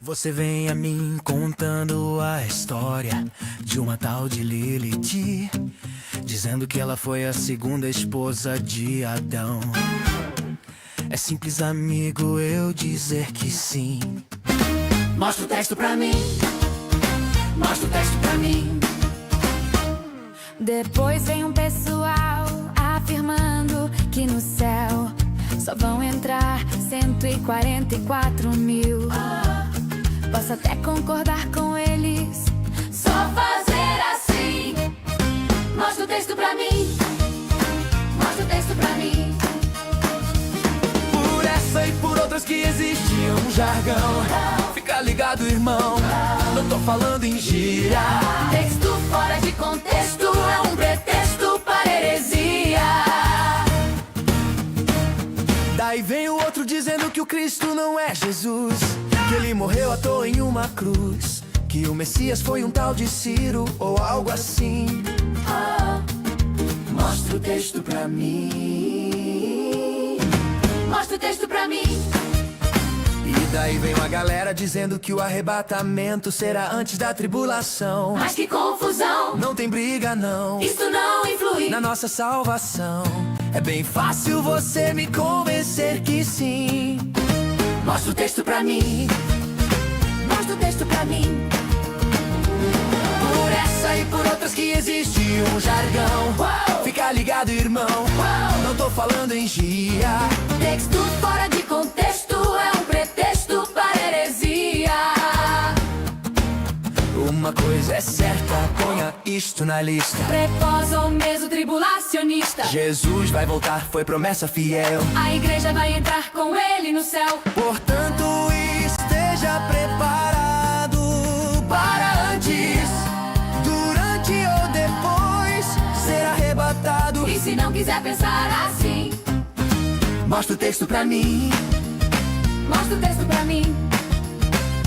Você vem a mim contando a história de uma tal de Lilith, dizendo que ela foi a segunda esposa de Adão. É simples, amigo, eu dizer que sim. Mostra o texto pra mim. Mostra o texto pra mim. Depois vem um pessoal afirmando que no céu só vão entrar 144 mil. Posso até concordar com eles, Só fazer assim. Mostra o texto pra mim. Mostra o texto pra mim. Por essa e por outras que existe um jargão. Fica ligado, irmão, não tô falando em gíria. Texto fora de contexto é um pretexto para heresia. Daí vem o outro dizendo que o Cristo não é Jesus, que ele morreu à toa em uma cruz, que o Messias foi um tal de Ciro ou algo assim. Mostra o texto pra mim. Mostra o texto pra mim. E daí vem uma galera dizendo que o arrebatamento será antes da tribulação. Mas que confusão. Não tem briga não, Isso não influi na nossa salvação. É bem fácil você me convencer que sim. Mostra o texto pra mim. Mostra o texto pra mim. Por essa e por outras que existe um jargão. Fica ligado, irmão, não tô falando em gíria. Texto fora de contexto é um pretexto para heresia. Uma coisa é certa, ponha isto na lista. Prepós ou mesmo tribulacionista. Jesus vai voltar, foi promessa fiel. A igreja vai entrar com ele no céu. Portanto, esteja preparado para antes, durante ou depois ser arrebatado. E se não quiser pensar assim, Mostra o texto pra mim. mostra o texto pra mim.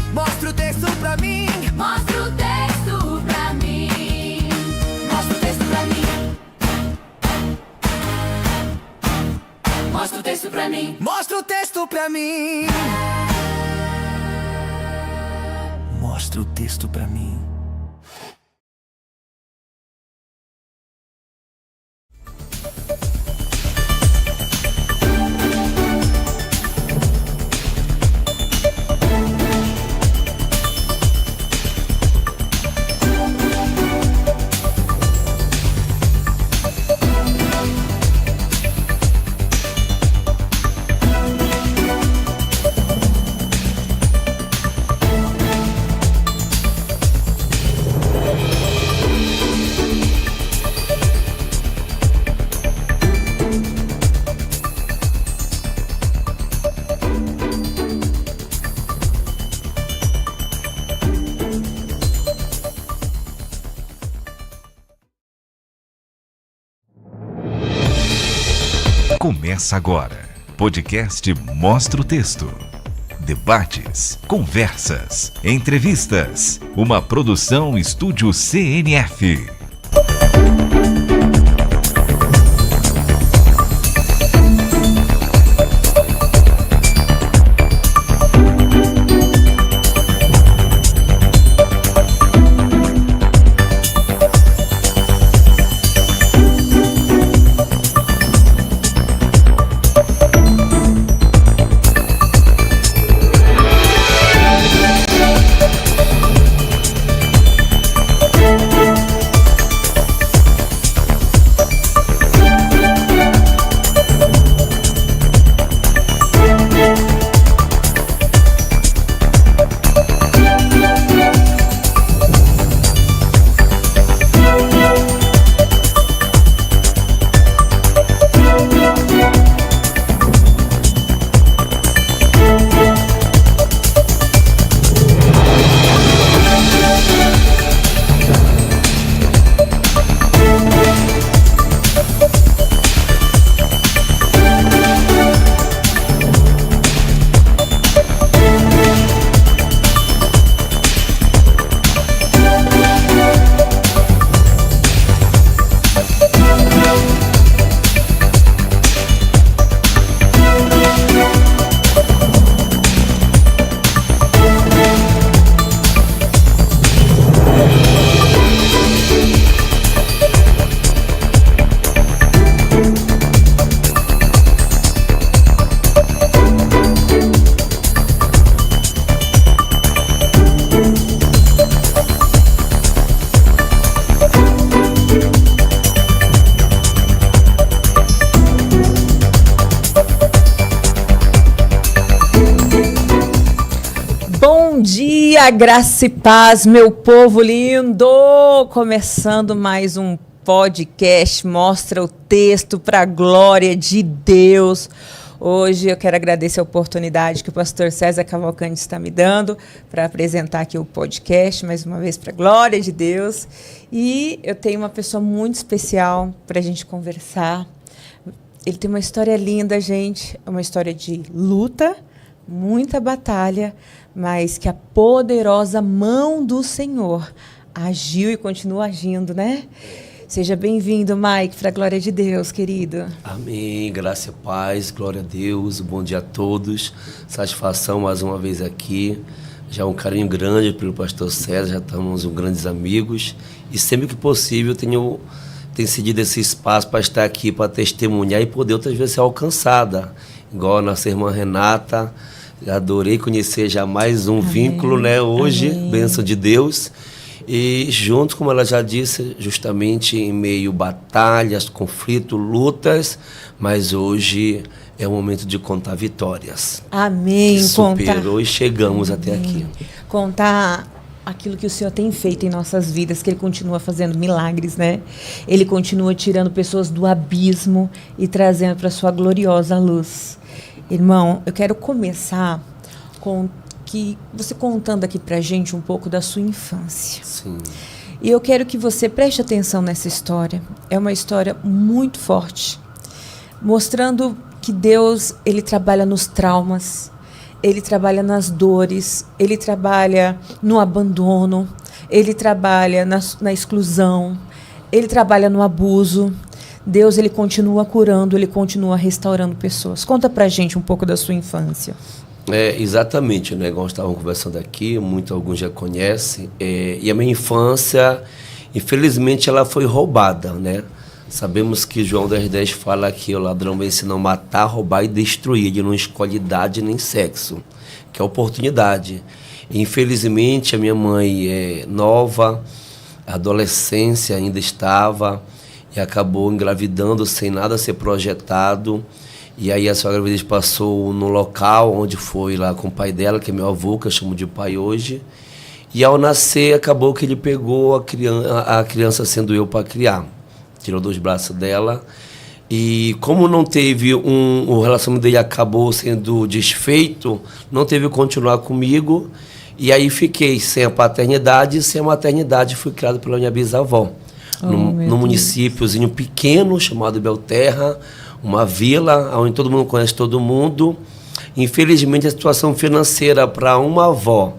Mostra o texto pra mim. Mostra o texto pra mim. Mostra o texto pra mim. Mostra o texto pra mim. Mostra o texto pra mim. Mostra o texto pra mim. Começa agora. Podcast Mostra o Texto. Debates, conversas, entrevistas. Uma produção Estúdio CNF. Bom dia, graça e paz, meu povo lindo! Começando mais um podcast, mostra o texto para a glória de Deus. Hoje eu quero agradecer a oportunidade que o pastor César Cavalcante está me dando para apresentar aqui o podcast, mais uma vez para a glória de Deus. E eu tenho uma pessoa muito especial para a gente conversar. Ele tem uma história linda, gente, é uma história de luta, muita batalha, mas que a poderosa mão do Senhor agiu e continua agindo, né? Seja bem-vindo, Mike, para a glória de Deus, querido. Amém, graça e paz, glória a Deus, bom dia a todos, satisfação mais uma vez aqui, já um carinho grande pelo pastor César, já estamos grandes amigos e sempre que possível tenho cedido esse espaço para estar aqui, para testemunhar e poder outras vezes ser alcançada, igual a nossa irmã Renata, adorei conhecer já mais um vínculo, né, hoje, bênção de Deus. E junto, como ela já disse, justamente em meio batalhas, conflitos, lutas, mas hoje é o momento de contar vitórias. Amém. Que superou e chegamos até aqui. Contar aquilo que o Senhor tem feito em nossas vidas, que Ele continua fazendo milagres, né? Ele continua tirando pessoas do abismo e trazendo para a sua gloriosa luz. Irmão, eu quero começar com você contando aqui pra gente um pouco da sua infância. Sim. E eu quero que você preste atenção nessa história. É uma história muito forte, mostrando que Deus, Ele trabalha nos traumas, Ele trabalha nas dores, Ele trabalha no abandono, Ele trabalha na exclusão, Ele trabalha no abuso. Deus, Ele continua curando, Ele continua restaurando pessoas. Conta pra gente um pouco da sua infância. Exatamente, né? Igual estavam conversando aqui, alguns já conhecem. E a minha infância, infelizmente, ela foi roubada, né? Sabemos que João 10,10 fala que o ladrão vem ensinar a matar, roubar e destruir. Ele não escolhe idade nem sexo, que é oportunidade. E, infelizmente, a minha mãe é nova, a adolescência ainda estava, e acabou engravidando sem nada ser projetado. E aí a sua gravidez passou no local onde foi lá com o pai dela, que é meu avô, que eu chamo de pai hoje. E ao nascer, acabou que ele pegou a criança sendo eu para criar. Tirou dos braços dela. E como não teve o relacionamento dele acabou sendo desfeito, não teve que continuar comigo. E aí fiquei sem a paternidade e sem a maternidade. Fui criado pela minha bisavó. No municípiozinho pequeno chamado Belterra, uma vila onde todo mundo conhece todo mundo. Infelizmente, a situação financeira para uma avó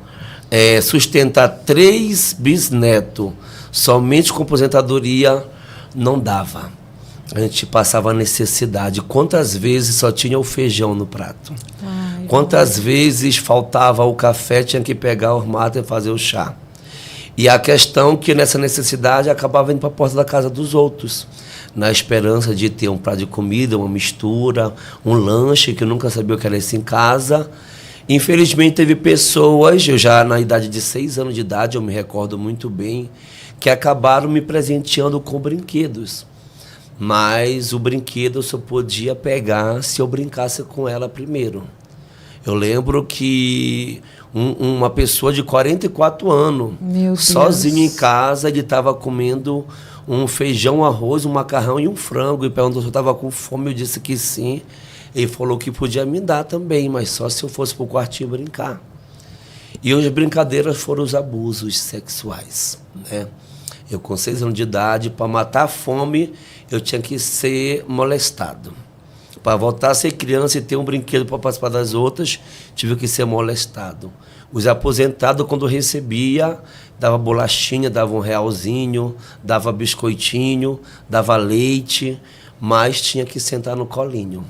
sustentar 3 bisnetos somente com aposentadoria não dava. A gente passava necessidade. Quantas vezes só tinha o feijão no prato? Quantas vezes faltava o café, tinha que pegar o mato e fazer o chá. E a questão que nessa necessidade acabava indo para a porta da casa dos outros, na esperança de ter um prato de comida, uma mistura, um lanche, que eu nunca sabia o que era isso em casa. Infelizmente teve pessoas, eu já na idade de 6 anos de idade, eu me recordo muito bem, que acabaram me presenteando com brinquedos. Mas o brinquedo eu só podia pegar se eu brincasse com ela primeiro. Eu lembro que uma pessoa de 44 anos, sozinho em casa, ele estava comendo um feijão, arroz, um macarrão e um frango. E perguntou se eu estava com fome, eu disse que sim. Ele falou que podia me dar também, mas só se eu fosse para o quartinho brincar. E as brincadeiras foram os abusos sexuais, né? Eu com 6 anos de idade, para matar a fome, eu tinha que ser molestado. Para voltar a ser criança e ter um brinquedo para participar das outras, tive que ser molestado. Os aposentados, quando recebia, dava bolachinha, dava um realzinho, dava biscoitinho, dava leite, mas tinha que sentar no colinho.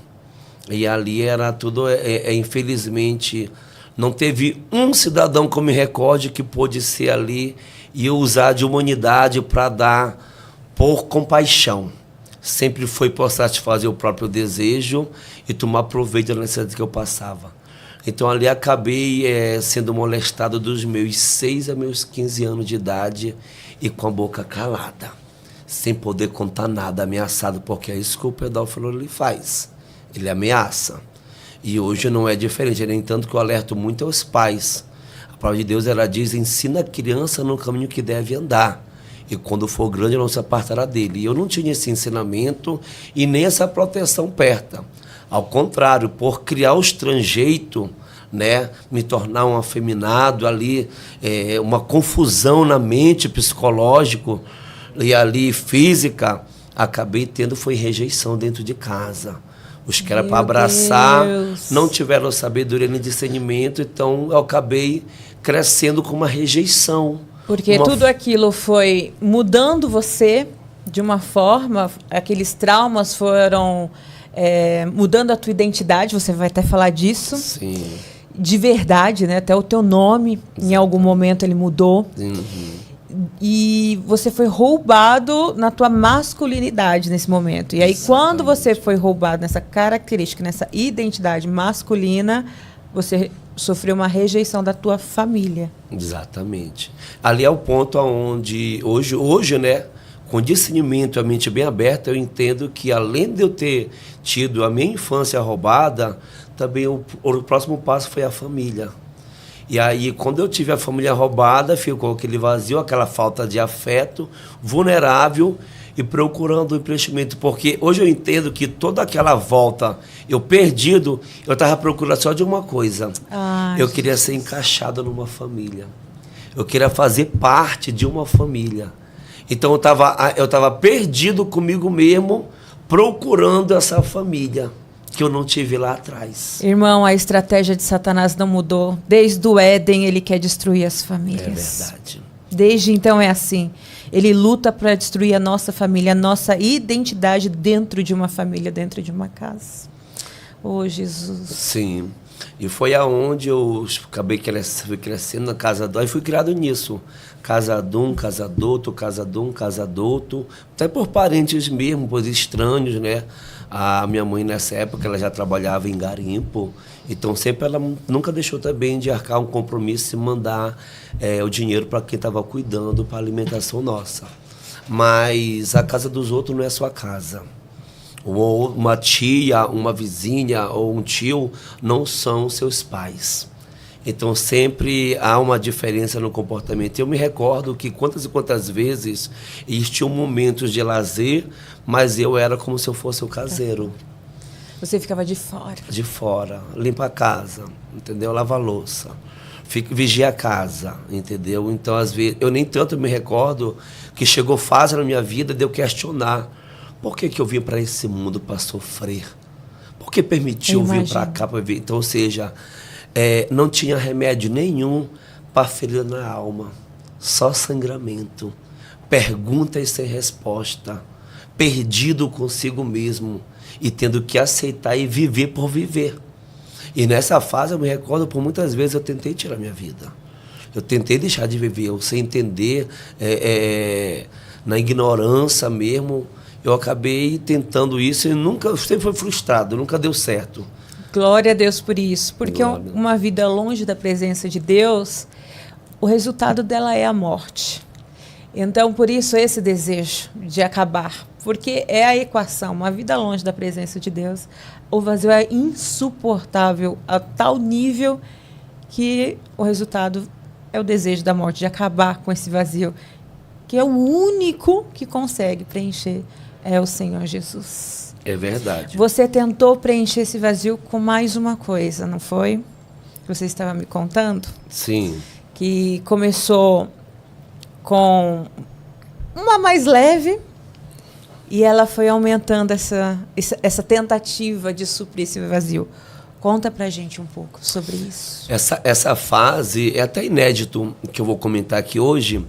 E ali era tudo, infelizmente, não teve um cidadão que eu me recorde que pôde ser ali e usar de humanidade para dar por compaixão. Sempre foi por satisfazer o próprio desejo e tomar proveito da necessidade que eu passava. Então ali acabei sendo molestado dos meus 6 a meus 15 anos de idade e com a boca calada, sem poder contar nada, ameaçado, porque é isso que o pedófilo ele faz, ele ameaça. E hoje não é diferente, nem tanto que eu alerto muito aos pais. A palavra de Deus, ela diz, ensina a criança no caminho que deve andar. E quando for grande, não se apartará dele. E eu não tinha esse ensinamento e nem essa proteção perto. Ao contrário, por criar o estrangeito, né, me tornar um afeminado ali, uma confusão na mente, psicológico e ali física, acabei tendo foi rejeição dentro de casa. Os que eram para abraçar não tiveram sabedoria nem discernimento, então eu acabei crescendo com uma rejeição. Porque tudo aquilo foi mudando você de uma forma, aqueles traumas foram mudando a tua identidade, você vai até falar disso. Sim. De verdade, né? Até o teu nome, em algum momento ele mudou. Uhum. E você foi roubado na tua masculinidade nesse momento. E aí, quando você foi roubado nessa característica, nessa identidade masculina, você sofreu uma rejeição da tua família. Exatamente. Ali é o ponto onde, hoje, né, com discernimento, a mente bem aberta, eu entendo que, além de eu ter tido a minha infância roubada, também o próximo passo foi a família. E aí, quando eu tive a família roubada, ficou aquele vazio, aquela falta de afeto, vulnerável e procurando um preenchimento. Porque hoje eu entendo que toda aquela volta, eu perdido, eu estava procurando só de uma coisa. Eu queria ser encaixado numa família. Eu queria fazer parte de uma família. Então, eu estava perdido comigo mesmo, procurando essa família que eu não tive lá atrás. Irmão, a estratégia de Satanás não mudou. Desde o Éden, ele quer destruir as famílias. É verdade. Desde então é assim. Ele luta para destruir a nossa família, a nossa identidade dentro de uma família, dentro de uma casa. Oh, Jesus. Sim. E foi aonde eu acabei crescendo na casa do... E fui criado nisso. Casa de um, casa do outro, casa de um, casa do outro. Até por parentes mesmo, por estranhos, né? A minha mãe, nessa época, ela já trabalhava em garimpo. Então, sempre ela nunca deixou também de arcar um compromisso e mandar o dinheiro para quem estava cuidando, para a alimentação nossa. Mas a casa dos outros não é sua casa. Ou uma tia, uma vizinha ou um tio não são seus pais. Então, sempre há uma diferença no comportamento. Eu me recordo que quantas e quantas vezes existiam momentos de lazer, mas eu era como se eu fosse o caseiro. Você ficava de fora. De fora. Limpa a casa, entendeu? Lava a louça. Vigia a casa, entendeu? Então, às vezes, eu nem tanto me recordo que chegou fase na minha vida de eu questionar. Por que eu vim para esse mundo para sofrer? Por que permitiu vir para cá para viver? Então, ou seja... não tinha remédio nenhum para ferida na alma, só sangramento, perguntas sem resposta, perdido consigo mesmo e tendo que aceitar e viver por viver. E nessa fase eu me recordo, por muitas vezes eu tentei tirar minha vida, eu tentei deixar de viver, eu sem entender, na ignorância mesmo, eu acabei tentando isso e sempre fui frustrado, nunca deu certo. Glória a Deus por isso. Porque uma vida longe da presença de Deus, o resultado dela é a morte. Então, por isso, esse desejo de acabar. Porque é a equação. Uma vida longe da presença de Deus, o vazio é insuportável a tal nível que o resultado é o desejo da morte, de acabar com esse vazio. Que é o único que consegue preencher, é o Senhor Jesus. É verdade. Você tentou preencher esse vazio com mais uma coisa, não foi? Você estava me contando? Sim. Que começou com uma mais leve e ela foi aumentando essa tentativa de suprir esse vazio. Conta pra gente um pouco sobre isso. Essa fase é até inédito que eu vou comentar aqui hoje.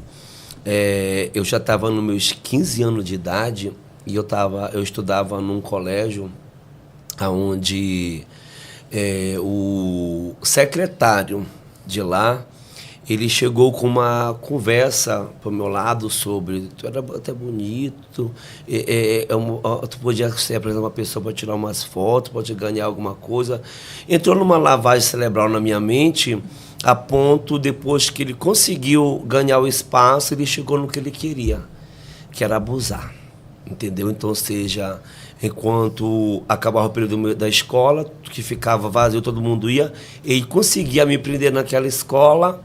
Eu já estava nos meus 15 anos de idade. E eu estudava num colégio onde o secretário de lá, ele chegou com uma conversa para o meu lado sobre, tu era até bonito, tu podia ser uma pessoa para tirar umas fotos, pode ganhar alguma coisa. Entrou numa lavagem cerebral na minha mente, a ponto, depois que ele conseguiu ganhar o espaço, ele chegou no que ele queria, que era abusar. Entendeu? Então, ou seja, enquanto acabava o período da escola, que ficava vazio, todo mundo ia, ele conseguia me prender naquela escola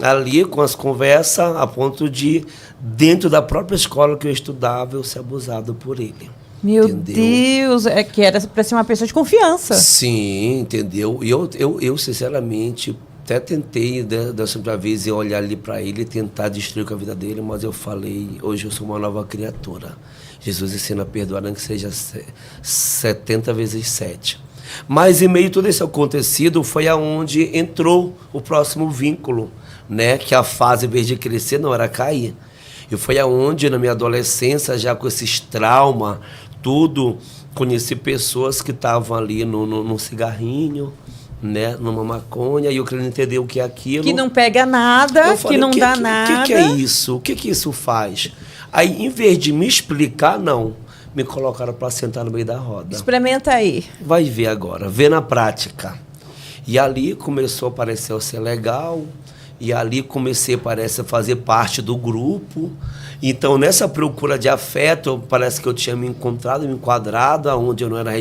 ali com as conversas, a ponto de, dentro da própria escola que eu estudava, eu ser abusado por ele. Meu entendeu? Deus, é que era para ser uma pessoa de confiança. Sim, entendeu? E eu sinceramente, até tentei, dessa outra vez, eu olhar ali para ele e tentar destruir com a vida dele, mas eu falei, hoje eu sou uma nova criatura. Jesus ensina a perdoar, nem que seja 70 vezes 7. Mas em meio a todo esse acontecido, foi aonde entrou o próximo vínculo, né? Que a fase, em vez de crescer, não era cair. E foi aonde, na minha adolescência, já com esses traumas, tudo, conheci pessoas que estavam ali no cigarrinho, né, numa maconha, e eu querendo entender o que é aquilo. Que não pega nada, Eu falei, que não dá nada. O que é isso? O que isso faz? Aí, em vez de me explicar, não, me colocaram para sentar no meio da roda. Experimenta aí. Vai ver agora, vê na prática. E ali começou a parecer ser legal, e ali comecei, parece, a fazer parte do grupo. Então, nessa procura de afeto, parece que eu tinha me encontrado, me enquadrado, onde eu não era...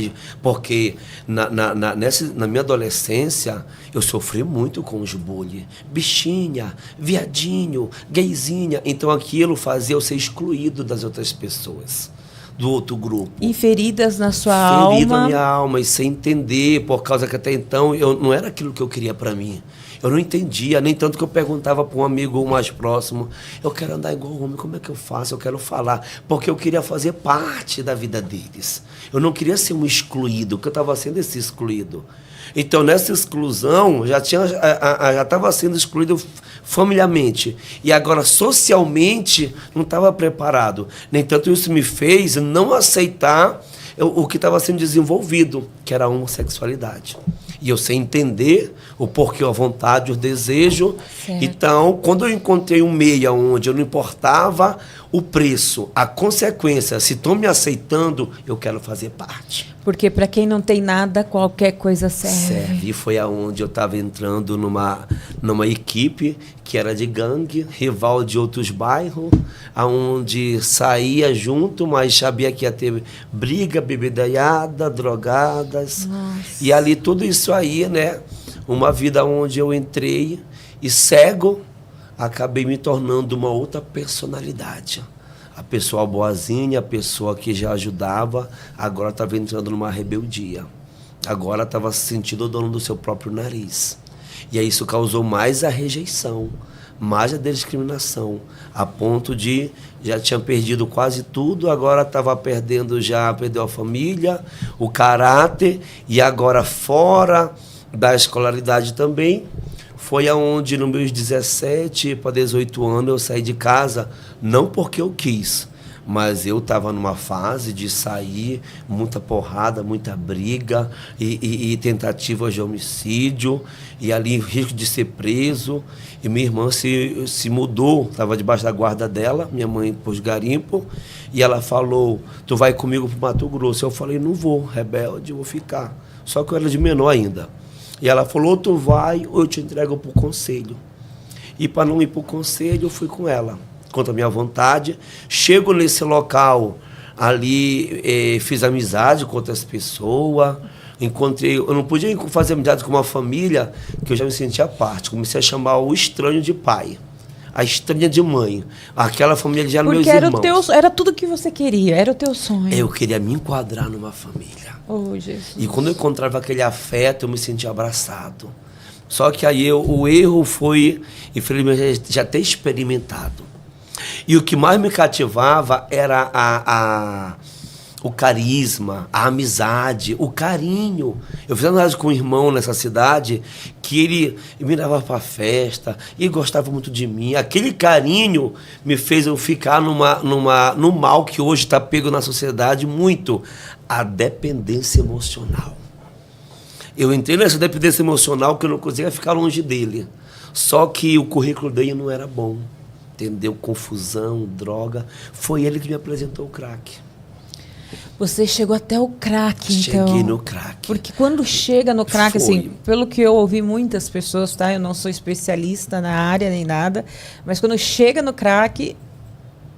Porque na minha adolescência, eu sofri muito com os bullying. Bichinha, viadinho, gayzinha. Então, aquilo fazia eu ser excluído das outras pessoas, do outro grupo. E feridas na sua alma. Ferido na minha alma, e sem entender, por causa que até então eu não era aquilo que eu queria para mim. Eu não entendia, nem tanto que eu perguntava para um amigo mais próximo, eu quero andar igual homem, como é que eu faço? Eu quero falar, porque eu queria fazer parte da vida deles. Eu não queria ser um excluído, porque eu estava sendo esse excluído. Então, nessa exclusão, já estava sendo excluído familiarmente. E agora, socialmente, não estava preparado. Nem tanto isso me fez não aceitar o que estava sendo desenvolvido, que era a homossexualidade. E eu sei entender o porquê, a vontade, o desejo. Certo. Então, quando eu encontrei um meio onde eu não importava o preço, a consequência, se estão me aceitando, eu quero fazer parte. Porque para quem não tem nada, qualquer coisa serve. E foi aonde eu estava entrando numa equipe que era de gangue, rival de outros bairros, aonde saía junto, mas sabia que ia ter briga, bebedaiada, drogadas. Nossa. E ali tudo isso aí, né? Uma vida onde eu entrei e cego, acabei me tornando uma outra personalidade. A pessoa boazinha, a pessoa que já ajudava, agora estava entrando numa rebeldia. Agora estava se sentindo o dono do seu próprio nariz. E aí isso causou mais a rejeição, mais a discriminação, a ponto de já tinha perdido quase tudo, agora estava perdeu a família, o caráter, e agora fora da escolaridade também. Foi aonde, nos meus 17 para 18 anos, eu saí de casa, não porque eu quis, mas eu estava numa fase de sair, muita porrada, muita briga e tentativa de homicídio, e ali risco de ser preso. E minha irmã se mudou, estava debaixo da guarda dela, minha mãe pôs garimpo, e ela falou, tu vai comigo para o Mato Grosso? Eu falei, não vou, rebelde, eu vou ficar. Só que eu era de menor ainda. E ela falou, ou tu vai ou eu te entrego para o conselho. E para não ir para o conselho, eu fui com ela, contra a minha vontade. Chego nesse local, ali fiz amizade com outras pessoas. Eu não podia fazer amizade com uma família que eu já me sentia à parte. Comecei a chamar o estranho de pai, a estranha de mãe. Aquela família já eram meus irmãos. Era tudo que você queria, era o teu sonho. Eu queria me enquadrar numa família. Oh, Jesus. E quando eu encontrava aquele afeto, eu me sentia abraçado. Só que aí o erro foi, infelizmente, já ter experimentado. E o que mais me cativava era o carisma, a amizade, o carinho. Eu fiz amizade com um irmão nessa cidade que ele me levava para festa e gostava muito de mim. Aquele carinho me fez eu ficar no mal que hoje está pego na sociedade muito, a dependência emocional. Eu entrei nessa dependência emocional que eu não conseguia ficar longe dele. Só que o currículo dele não era bom. Entendeu? Confusão, droga. Foi ele que me apresentou o crack. Você chegou até o crack, então. Cheguei no crack. Porque quando chega no crack, Foi. assim, pelo que eu ouvi muitas pessoas, tá? Eu não sou especialista na área nem nada, mas quando chega no crack,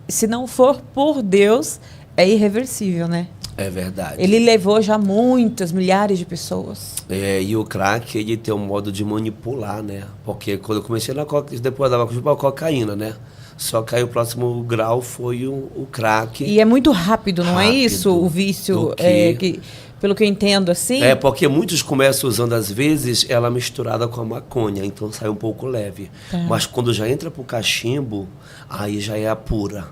se não for por Deus, é irreversível, né? É verdade. Ele levou já muitas, milhares de pessoas. E o crack, ele tem um modo de manipular, né? Porque quando eu comecei na cocaína, depois dava com a cocaína, né? Só que aí o próximo grau foi o crack. E é muito rápido, não é Rápido. isso? O vício, Do quê? pelo que eu entendo, assim. É, porque muitos começam usando, às vezes, ela misturada com a maconha, então sai um pouco leve. Tá. Mas quando já entra pro cachimbo, aí já é a pura.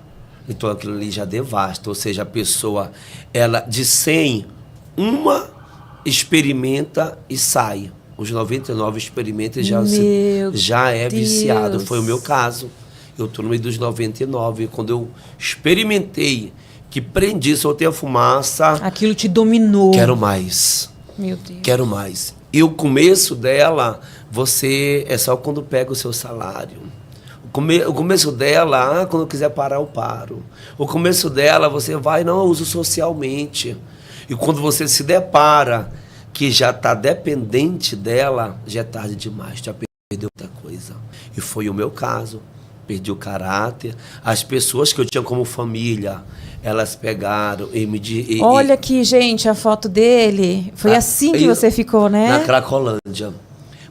Então aquilo ali já devasta. Ou seja, a pessoa, ela de 100, uma experimenta e sai. Os 99 experimenta e já é viciado. Deus. Foi o meu caso. Eu estou no meio dos 99. Quando eu experimentei, que prendi, soltei a fumaça, Aquilo te dominou. quero mais. Meu Deus. Quero mais. E o começo dela, você é só quando pega o seu salário. O começo dela, quando eu quiser parar, eu paro. O começo dela, você vai, não, eu uso socialmente. E quando você se depara que já está dependente dela, já é tarde demais, já perdeu muita coisa. E foi o meu caso. Perdi o caráter. As pessoas que eu tinha como família, elas pegaram e me... Olha aqui, gente, a foto dele. Foi assim que você ficou, né? Na Cracolândia.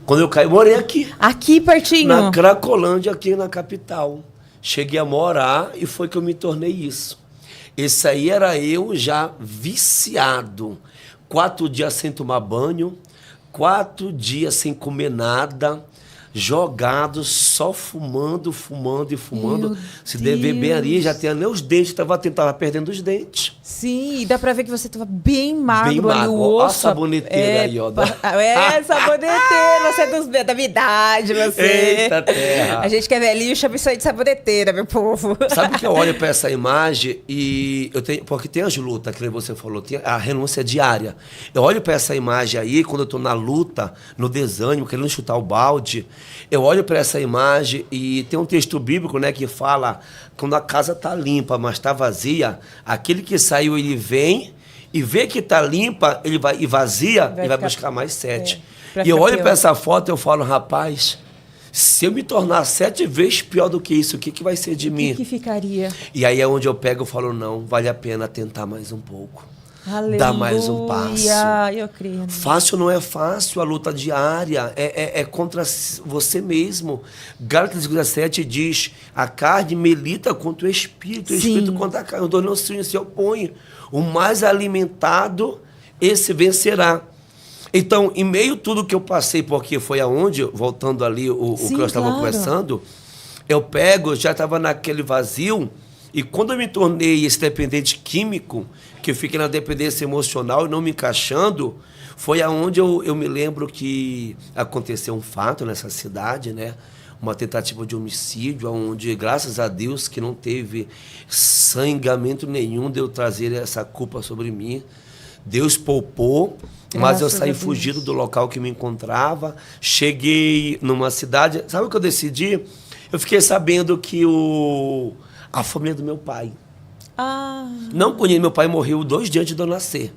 Quando eu caí, morei aqui. Aqui pertinho. Na Cracolândia, aqui na capital. Cheguei a morar e foi que eu me tornei isso. Esse aí era eu já viciado. 4 dias sem tomar banho, 4 dias sem comer nada, jogado, só fumando. Meu Se dever bem ali, já tinha nem os dentes, tava perdendo os dentes. Sim, e dá pra ver que você tava bem magro, Bem ali, magro. o Ó a osso. saboneteira aí, ó. Saboneteira, você é da minha idade, você. Eita terra. A gente que é velhinho chama isso aí de saboneteira, meu povo. Sabe que eu olho para essa imagem e eu tenho, porque tem as lutas, que você falou, tem a renúncia diária. Eu olho para essa imagem aí, quando eu estou na luta, no desânimo, querendo chutar o balde, eu olho para essa imagem e tem um texto bíblico, né, que fala, quando a casa está limpa, mas está vazia, aquele que saiu, ele vem e vê que está limpa, ele vai e vazia, ele vai buscar mais 7. E eu olho para essa foto e eu falo, rapaz, se eu me tornar 7 vezes pior do que isso, o que vai ser de mim? O que ficaria? E aí é onde eu pego e falo, não, vale a pena tentar mais um pouco. Aleluia, Dar mais um passo. eu creio. Fácil não é fácil a luta diária, é contra você mesmo. Gálatas 5:7 diz, a carne milita contra o espírito contra a carne, os dois não se opõem. O mais alimentado, esse vencerá. Então, em meio a tudo que eu passei, porque foi aonde, voltando ali o que nós estávamos conversando, eu já estava naquele vazio, e quando eu me tornei esse dependente químico, que eu fiquei na dependência emocional e não me encaixando, foi aonde eu me lembro que aconteceu um fato nessa cidade, né? Uma tentativa de homicídio, onde, graças a Deus, que não teve sangramento nenhum de eu trazer essa culpa sobre mim. Deus poupou, mas eu saí fugido do local que me encontrava. Cheguei numa cidade... Sabe o que eu decidi? Eu fiquei sabendo que a família do meu pai... Não conheço, meu pai morreu 2 dias antes de eu nascer.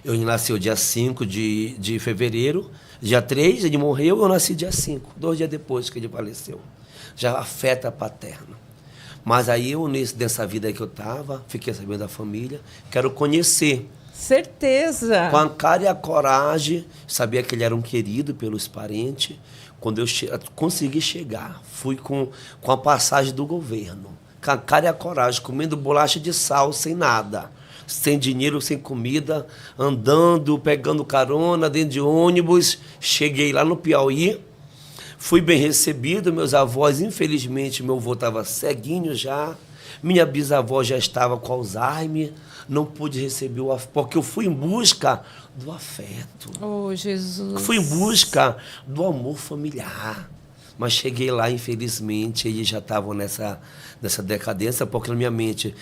Eu nasci dia 5 de fevereiro, dia 3 ele morreu, eu nasci dia 5, 2 dias depois que ele faleceu. Já afeta a paterna. Mas aí eu, nessa vida aí que eu estava, fiquei sabendo da família, quero conhecer. Certeza. Com a cara e a coragem, sabia que ele era um querido pelos parentes. Quando eu consegui chegar, fui com a passagem do governo. Com a cara e a coragem, comendo bolacha de sal, sem nada. Sem dinheiro, sem comida, andando, pegando carona dentro de ônibus. Cheguei lá no Piauí, fui bem recebido. Meus avós, infelizmente, meu avô estava ceguinho já. Minha bisavó já estava com Alzheimer. Não pude receber o afeto, porque eu fui em busca do afeto. Oh, Jesus. Fui em busca do amor familiar. Mas cheguei lá, infelizmente, eles já estavam nessa decadência, porque na minha mente,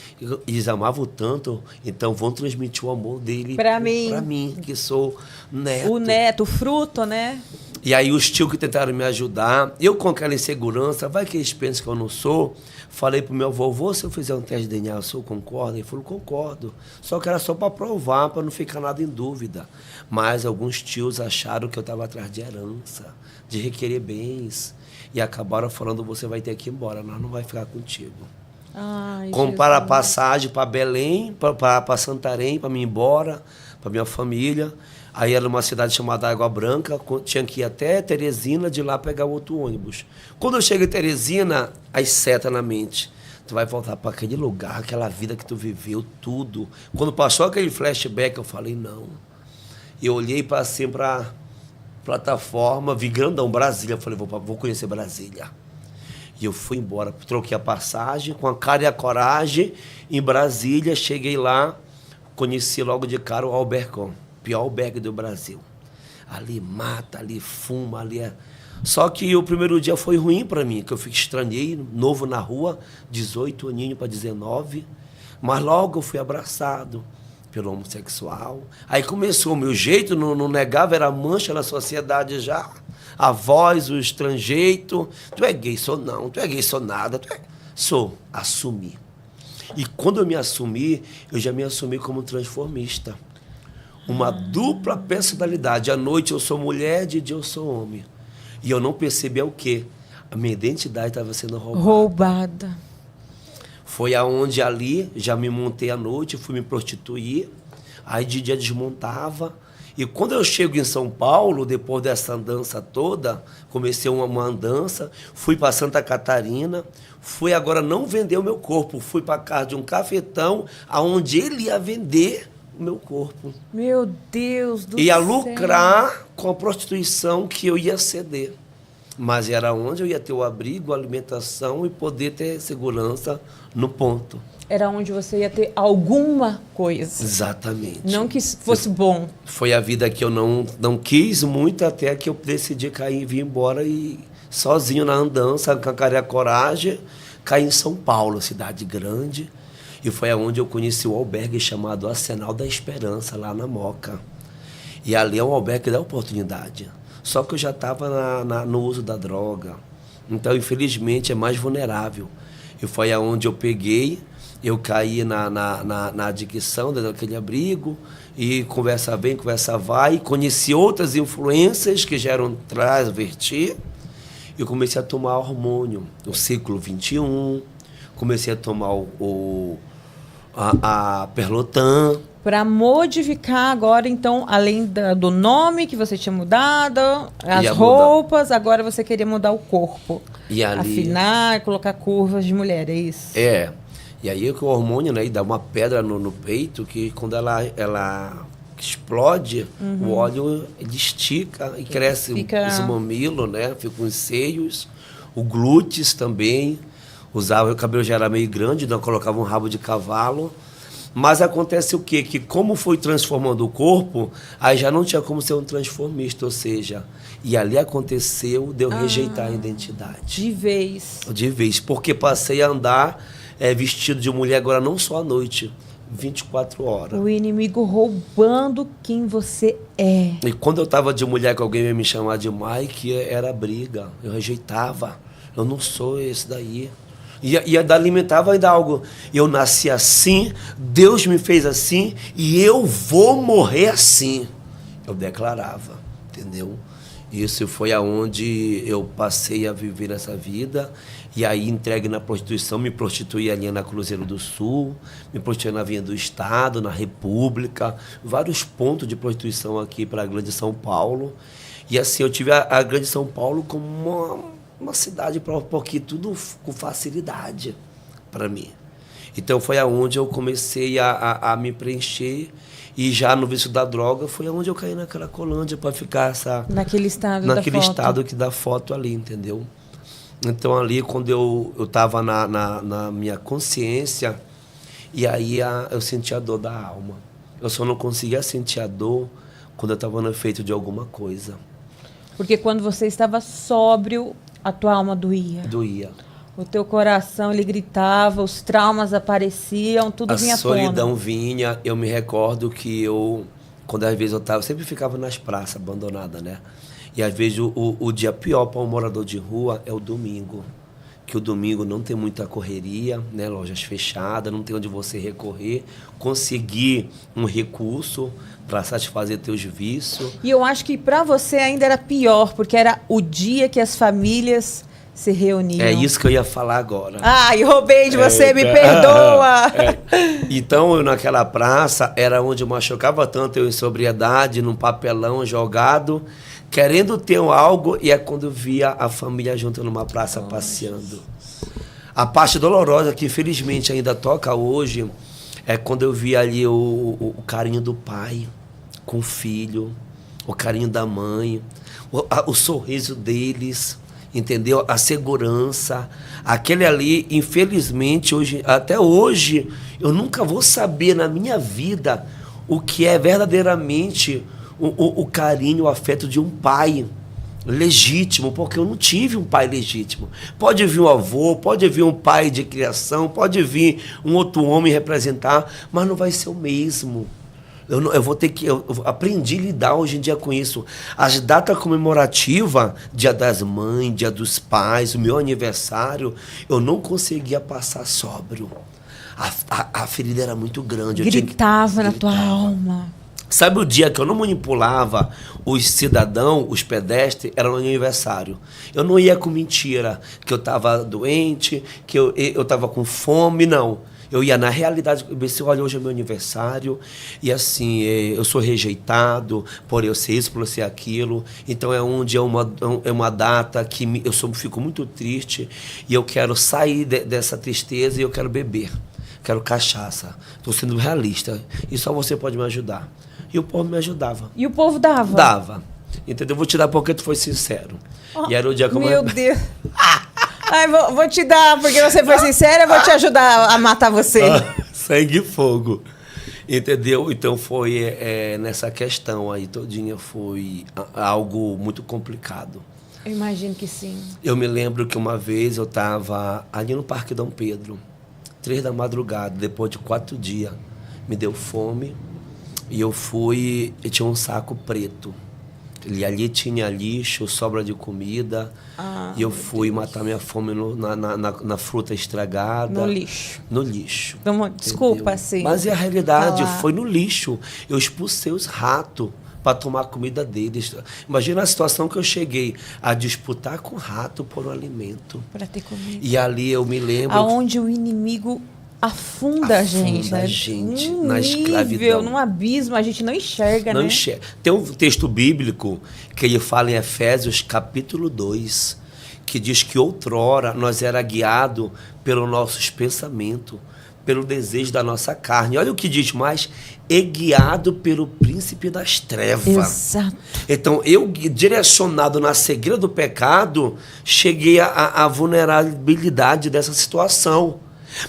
eles amavam tanto, então vão transmitir o amor dele para mim. Para mim, que sou neto. O neto, o fruto, né? E aí os tios que tentaram me ajudar, eu com aquela insegurança, vai que eles pensam que eu não sou, falei pro meu avô, se eu fizer um teste de DNA, o senhor concorda? Ele falou, concordo. Só que era só para provar, para não ficar nada em dúvida. Mas alguns tios acharam que eu estava atrás de herança, de requerer bens. E acabaram falando, você vai ter que ir embora, nós não vai ficar contigo. Ai, Comprar a Jesus. passagem para Belém, para Santarém, para mim ir embora, para minha família. Aí era uma cidade chamada Água Branca, tinha que ir até Teresina, de lá pegar outro ônibus. Quando eu chego em Teresina, as setas na mente. Tu vai voltar para aquele lugar, aquela vida que tu viveu, tudo. Quando passou aquele flashback, eu falei, não. Eu olhei para assim, para plataforma, vi grandão, Brasília. Eu falei, vou conhecer Brasília. E eu fui embora, troquei a passagem, com a cara e a coragem, em Brasília, cheguei lá, conheci logo de cara o Albercão, pior albergue do Brasil. Ali mata, ali fuma, ali é... Só que o primeiro dia foi ruim para mim, que eu estranhei, novo na rua, 18 aninhos para 19, mas logo eu fui abraçado pelo homossexual. Aí começou o meu jeito, não negava, era mancha na sociedade já. A voz, o estrangeito, tu é gay, sou não, tu é gay, sou nada, sou, assumi. E quando eu me assumi, eu já me assumi como transformista. Uma dupla personalidade, à noite eu sou mulher, de dia eu sou homem. E eu não percebi o quê? A minha identidade estava sendo roubada. Foi aonde ali, já me montei à noite, fui me prostituir, aí de dia desmontava. E quando eu chego em São Paulo, depois dessa andança toda, comecei uma andança, fui para Santa Catarina, fui agora não vender o meu corpo, fui para casa de um cafetão, aonde ele ia vender o meu corpo. Meu Deus do céu. Ia lucrar com a prostituição que eu ia ceder. Mas era onde eu ia ter o abrigo, a alimentação e poder ter segurança no ponto. Era onde você ia ter alguma coisa. Exatamente. Não que fosse bom. Foi a vida que eu não quis muito, até que eu decidi cair e vir embora e sozinho na andança, com a cara e a coragem, caí em São Paulo, cidade grande. E foi aonde eu conheci o albergue chamado Arsenal da Esperança, lá na Moca. E ali é um albergue que dá oportunidade. Só que eu já estava no uso da droga. Então, infelizmente, é mais vulnerável. E foi aonde eu peguei, eu caí na adicção daquele abrigo, e conversa vem, conversa vai. Conheci outras influências que já eram transvertir. E comecei a tomar hormônio, o ciclo 21. Comecei a tomar a Perlotan. Para modificar agora, então, além do nome que você tinha mudado, as roupas, agora você queria mudar o corpo. E ali... Afinar, colocar curvas de mulher, é isso? É. E aí o hormônio, né, dá uma pedra no peito, que quando ela explode, o óleo ele estica e cresce os mamilos, né? Ficam os seios, o glúteos também. Usava, o cabelo já era meio grande, então colocava um rabo de cavalo. Mas acontece o quê? Que como foi transformando o corpo, aí já não tinha como ser um transformista, ou seja, e ali aconteceu de eu rejeitar a identidade. De vez. De vez, porque passei a andar vestido de mulher agora não só à noite, 24 horas. O inimigo roubando quem você é. E quando eu estava de mulher que alguém ia me chamar de Mike, era briga, eu rejeitava. Eu não sou esse daí. E alimentava ainda algo. Eu nasci assim, Deus me fez assim e eu vou morrer assim. Eu declarava, entendeu? Isso foi aonde eu passei a viver essa vida. E aí entregue na prostituição, me prostituí ali na Cruzeiro do Sul, me prostituí na Vinha do Estado, na República, vários pontos de prostituição aqui para a Grande São Paulo. E assim, eu tive a Grande São Paulo como uma cidade porque tudo com facilidade para mim. Então foi aonde eu comecei a me preencher, e já no vício da droga foi aonde eu caí na Cracolândia para ficar naquele estado que dá foto ali, entendeu? Então ali quando eu estava na minha consciência, e aí eu senti a dor da alma. Eu só não conseguia sentir a dor quando eu estava no efeito de alguma coisa. Porque quando você estava sóbrio, a tua alma doía. Doía. O teu coração, ele gritava, os traumas apareciam, tudo vinha à tona. A solidão vinha. Eu me recordo que quando às vezes eu sempre ficava nas praças, abandonada, né? E às vezes o dia pior para um morador de rua é o domingo. Que o domingo não tem muita correria, né? Lojas fechadas, não tem onde você recorrer. Conseguir um recurso para satisfazer teus vícios. E eu acho que para você ainda era pior, porque era o dia que as famílias se reuniram. É isso que eu ia falar agora. Ai, roubei de você, me perdoa. Então, eu naquela praça, era onde eu machucava tanto, eu em sobriedade, num papelão jogado, querendo ter algo, e é quando eu via a família junto numa praça passeando. A parte dolorosa, que infelizmente ainda toca hoje, é quando eu via ali o carinho do pai com o filho, o carinho da mãe, o sorriso deles, entendeu? A segurança. Aquele ali, infelizmente, hoje, até hoje, eu nunca vou saber na minha vida o que é verdadeiramente o carinho, o afeto de um pai legítimo, porque eu não tive um pai legítimo. Pode vir um avô, pode vir um pai de criação, pode vir um outro homem representar, mas não vai ser o mesmo. Eu vou ter que... Eu aprendi a lidar hoje em dia com isso. As datas comemorativas, Dia das Mães, Dia dos Pais, o meu aniversário, eu não conseguia passar sóbrio. A ferida era muito grande. Gritava na tua alma. Sabe o dia que eu não manipulava os cidadãos, os pedestres, era no aniversário. Eu não ia com mentira, que eu estava doente, que eu estava com fome, não. Eu ia na realidade, olha, hoje é meu aniversário, e assim, eu sou rejeitado por eu ser isso, por eu ser aquilo. Então é uma data que fico muito triste, e eu quero sair dessa tristeza e eu quero beber. Quero cachaça. Estou sendo realista. E só você pode me ajudar. E o povo me ajudava. E o povo dava? Dava. Entendeu? Vou te dar porque tu foi sincero. E era o dia que eu... Meu Deus. Ai, vou te dar porque você foi sincero, eu vou te ajudar a matar você. Sangue e fogo. Entendeu? Então foi nessa questão aí todinha, foi algo muito complicado. Eu imagino que sim. Eu me lembro que uma vez eu estava ali no Parque Dom Pedro, 3 da madrugada, depois de 4 dias, me deu fome e eu fui, e tinha um saco preto. E ali tinha lixo, sobra de comida, e eu fui matar minha fome na fruta estragada. No lixo. No lixo. Desculpa, assim. Mas a realidade foi no lixo. Eu expulsei os ratos para tomar a comida deles. Imagina a situação que eu cheguei a disputar com o rato por um alimento. Para ter comida. E ali eu me lembro... Aonde o inimigo afunda a gente, né? A gente na escravidão. Num abismo, a gente não enxerga, não né? Enxerga. Tem um texto bíblico que ele fala em Efésios, capítulo 2, que diz que outrora nós era guiado pelos nossos pensamentos, pelo desejo da nossa carne. Olha o que diz mais, é guiado pelo príncipe das trevas. Exato. Então, eu, direcionado na cegueira do pecado, cheguei à vulnerabilidade dessa situação.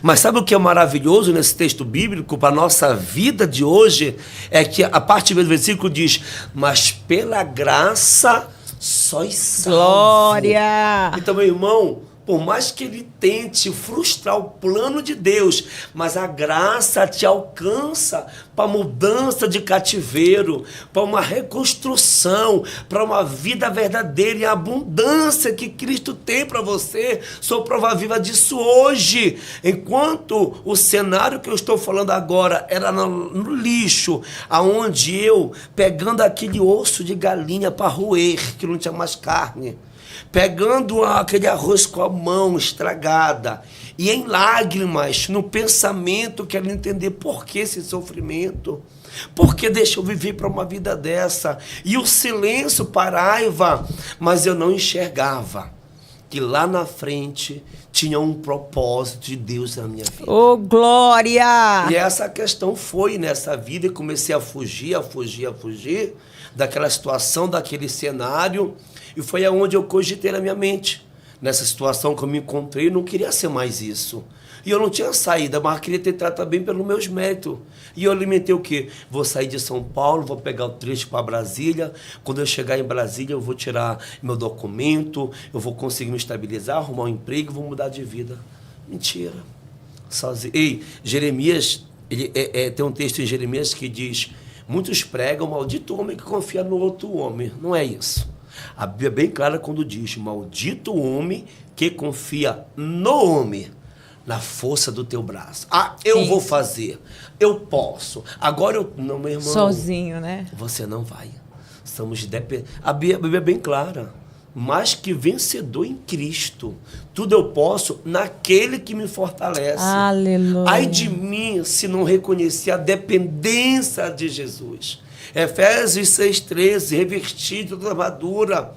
Mas sabe o que é maravilhoso nesse texto bíblico para a nossa vida de hoje? É que a parte do versículo diz, mas pela graça sois salvos. Glória! Então, meu irmão, por mais que ele tente frustrar o plano de Deus, mas a graça te alcança para mudança de cativeiro, para uma reconstrução, para uma vida verdadeira e abundância que Cristo tem para você. Sou prova viva disso hoje. Enquanto o cenário que eu estou falando agora era no lixo, aonde eu, pegando aquele osso de galinha para roer, que não tinha mais carne, pegando aquele arroz com a mão estragada e em lágrimas, no pensamento, querendo entender por que esse sofrimento, por que deixa eu viver para uma vida dessa, e o silêncio parava, mas eu não enxergava que lá na frente tinha um propósito de Deus na minha vida. Oh, glória! E essa questão foi nessa vida, e comecei a fugir daquela situação, daquele cenário. E foi aonde eu cogitei na minha mente. Nessa situação que eu me encontrei, eu não queria ser mais isso. E eu não tinha saída, mas queria ter tratado bem pelos meus méritos. E eu alimentei o quê? Vou sair de São Paulo, vou pegar o trecho para Brasília. Quando eu chegar em Brasília, eu vou tirar meu documento, eu vou conseguir me estabilizar, arrumar um emprego, vou mudar de vida. Mentira. Sozinho. Ei, Jeremias, tem um texto em Jeremias que diz, muitos pregam, maldito homem que confia no outro homem. Não é isso. A Bíblia é bem clara quando diz, maldito o homem que confia no homem, na força do teu braço. Eu vou fazer, eu posso. Agora eu... Não, meu irmão. Sozinho, né? Você não vai. A Bíblia é bem clara. mais que vencedor em Cristo. Tudo eu posso naquele que me fortalece. Aleluia. Ai de mim se não reconhecer a dependência de Jesus. Efésios 6,13, revestir de toda armadura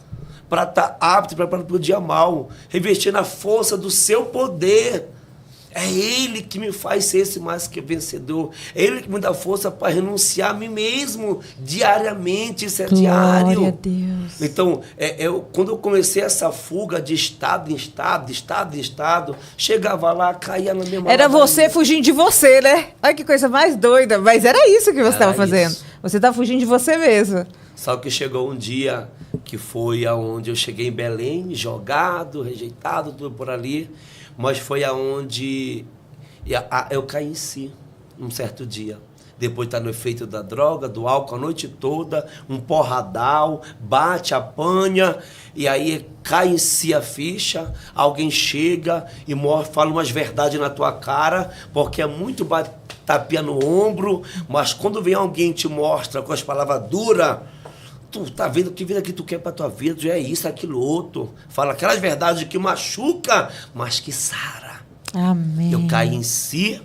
para estar apto para o dia mal, revestir na força do seu poder. É Ele que me faz ser esse mais que vencedor. É Ele que me dá força para renunciar a mim mesmo diariamente. Isso é diário. Glória a Deus. Então, quando eu comecei essa fuga de estado em estado, chegava lá, caía na mesma Era ladainha. você fugindo de você, né? Olha que coisa mais doida. Mas era isso que você estava fazendo. isso. Você estava fugindo de você mesmo. Só que chegou um dia que foi aonde eu cheguei em Belém, jogado, rejeitado, tudo por ali. Mas foi aonde eu caí em si, um certo dia. Depois de estar no efeito da droga, do álcool a noite toda, um porradal, bate, apanha, e aí cai em si a ficha, alguém chega e fala umas verdades na tua cara, porque é muito tapinha no ombro, mas quando vem alguém e te mostra com as palavras duras, tu tá vendo que vida que tu quer pra tua vida, tu é isso, aquilo, outro. Fala aquelas verdades que machuca, mas que sara. Amém. Eu caí em si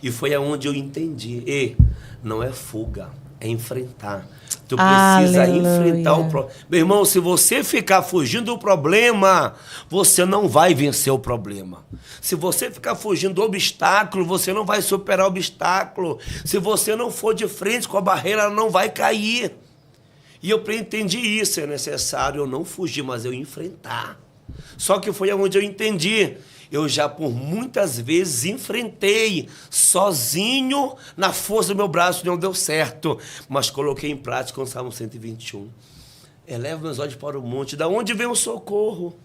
e foi aonde eu entendi. Não é fuga, é enfrentar. Tu precisa enfrentar o problema. Meu irmão, se você ficar fugindo do problema, você não vai vencer o problema. Se você ficar fugindo do obstáculo, você não vai superar o obstáculo. Se você não for de frente com a barreira, ela não vai cair. E eu entendi isso, é necessário eu não fugir, mas eu enfrentar. Só que foi onde eu entendi. Eu já por muitas vezes enfrentei sozinho, na força do meu braço não deu certo, mas coloquei em prática o Salmo 121. Eleva meus olhos para o monte, da onde vem o socorro?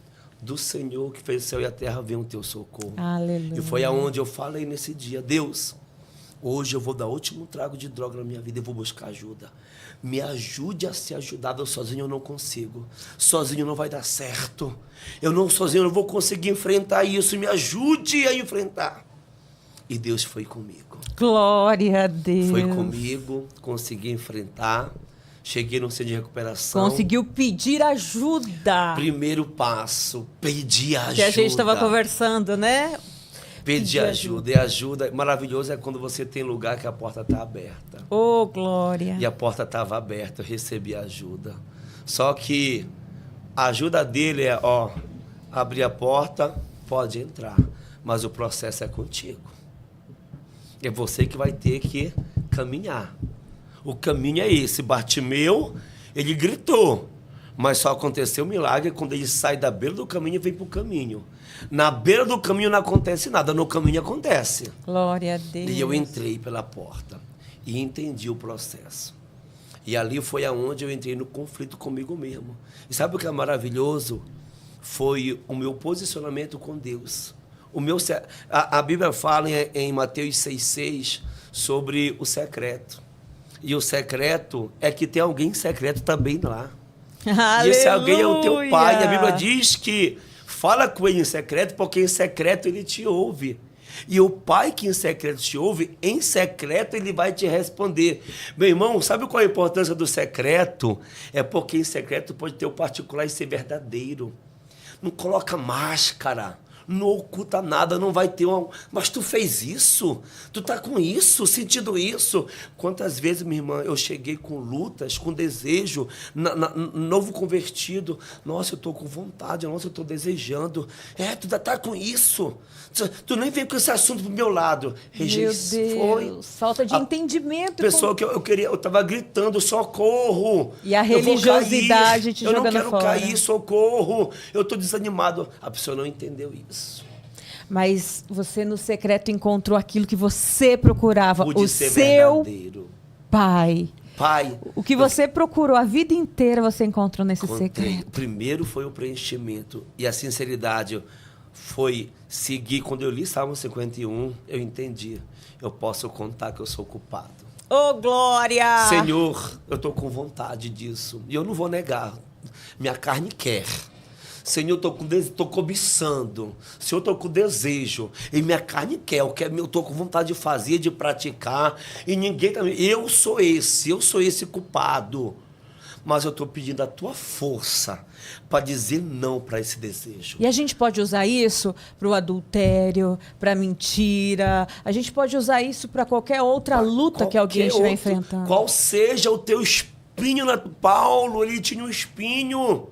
Do Senhor que fez o céu e a terra, vem o teu socorro. Aleluia. E foi aonde eu falei nesse dia, Deus, hoje eu vou dar o último trago de droga na minha vida, eu vou buscar ajuda. Me ajude a ser ajudado, eu sozinho eu não consigo. Sozinho não vai dar certo. Sozinho eu não vou conseguir enfrentar isso. Me ajude a enfrentar. E Deus foi comigo. Glória a Deus. Foi comigo, consegui enfrentar. Cheguei no centro de recuperação. Conseguiu pedir ajuda. Primeiro passo, pedir ajuda. Que a gente estava conversando, né? Pedir ajuda. E ajuda, maravilhoso é quando você tem lugar que a porta está aberta. Oh, glória. E a porta estava aberta, eu recebi ajuda. Só que a ajuda dele é, abrir a porta, pode entrar. Mas o processo é contigo. É você que vai ter que caminhar. O caminho é esse. Bartimeu, ele gritou. Mas só aconteceu um milagre quando ele sai da beira do caminho e vem para o caminho. Na beira do caminho não acontece nada, no caminho acontece. Glória a Deus. E eu entrei pela porta e entendi o processo. E ali foi aonde eu entrei no conflito comigo mesmo. E sabe o que é maravilhoso? Foi o meu posicionamento com Deus. A Bíblia fala em Mateus 6,6 sobre o secreto. E o secreto é que tem alguém secreto também lá. Aleluia. E esse alguém é o teu pai. E a Bíblia diz que fala com ele em secreto, porque em secreto ele te ouve. E o pai que em secreto te ouve, em secreto ele vai te responder. Meu irmão, sabe qual é a importância do secreto? É porque em secreto pode ter o particular e ser verdadeiro. Não coloca máscara. Não oculta nada, não vai ter uma... Mas tu fez isso? Tu tá com isso, sentindo isso? Quantas vezes, minha irmã, eu cheguei com lutas, com desejo, novo convertido. Nossa, eu tô com vontade, nossa, eu tô desejando. Tu tá com isso. Tu nem vem com esse assunto pro meu lado. Meu Deus, falta de entendimento. Pessoa que eu tava gritando, socorro. E a religiosidade te jogando fora. Eu não quero cair, socorro. Eu tô desanimado. A pessoa não entendeu isso. Mas você no secreto encontrou aquilo que você procurava. Pude o ser seu verdadeiro. pai. Pai. O que você procurou a vida inteira, você encontrou nesse secreto. Primeiro foi o preenchimento. E a sinceridade foi seguir. Quando eu li Salmo 51, eu entendi. Eu posso contar que eu sou culpado. Oh, glória! Senhor, eu estou com vontade disso. E eu não vou negar. Minha carne quer. Senhor, eu estou cobiçando. Senhor, eu estou com desejo. E minha carne quer. Eu estou com vontade de fazer, de praticar. E ninguém também. Eu sou esse culpado. mas eu estou pedindo a tua força para dizer não para esse desejo. E a gente pode usar isso para o adultério, para mentira. A gente pode usar isso para qualquer outra luta que alguém estiver enfrentando. Qual seja o teu espinho, Paulo, ele tinha um espinho.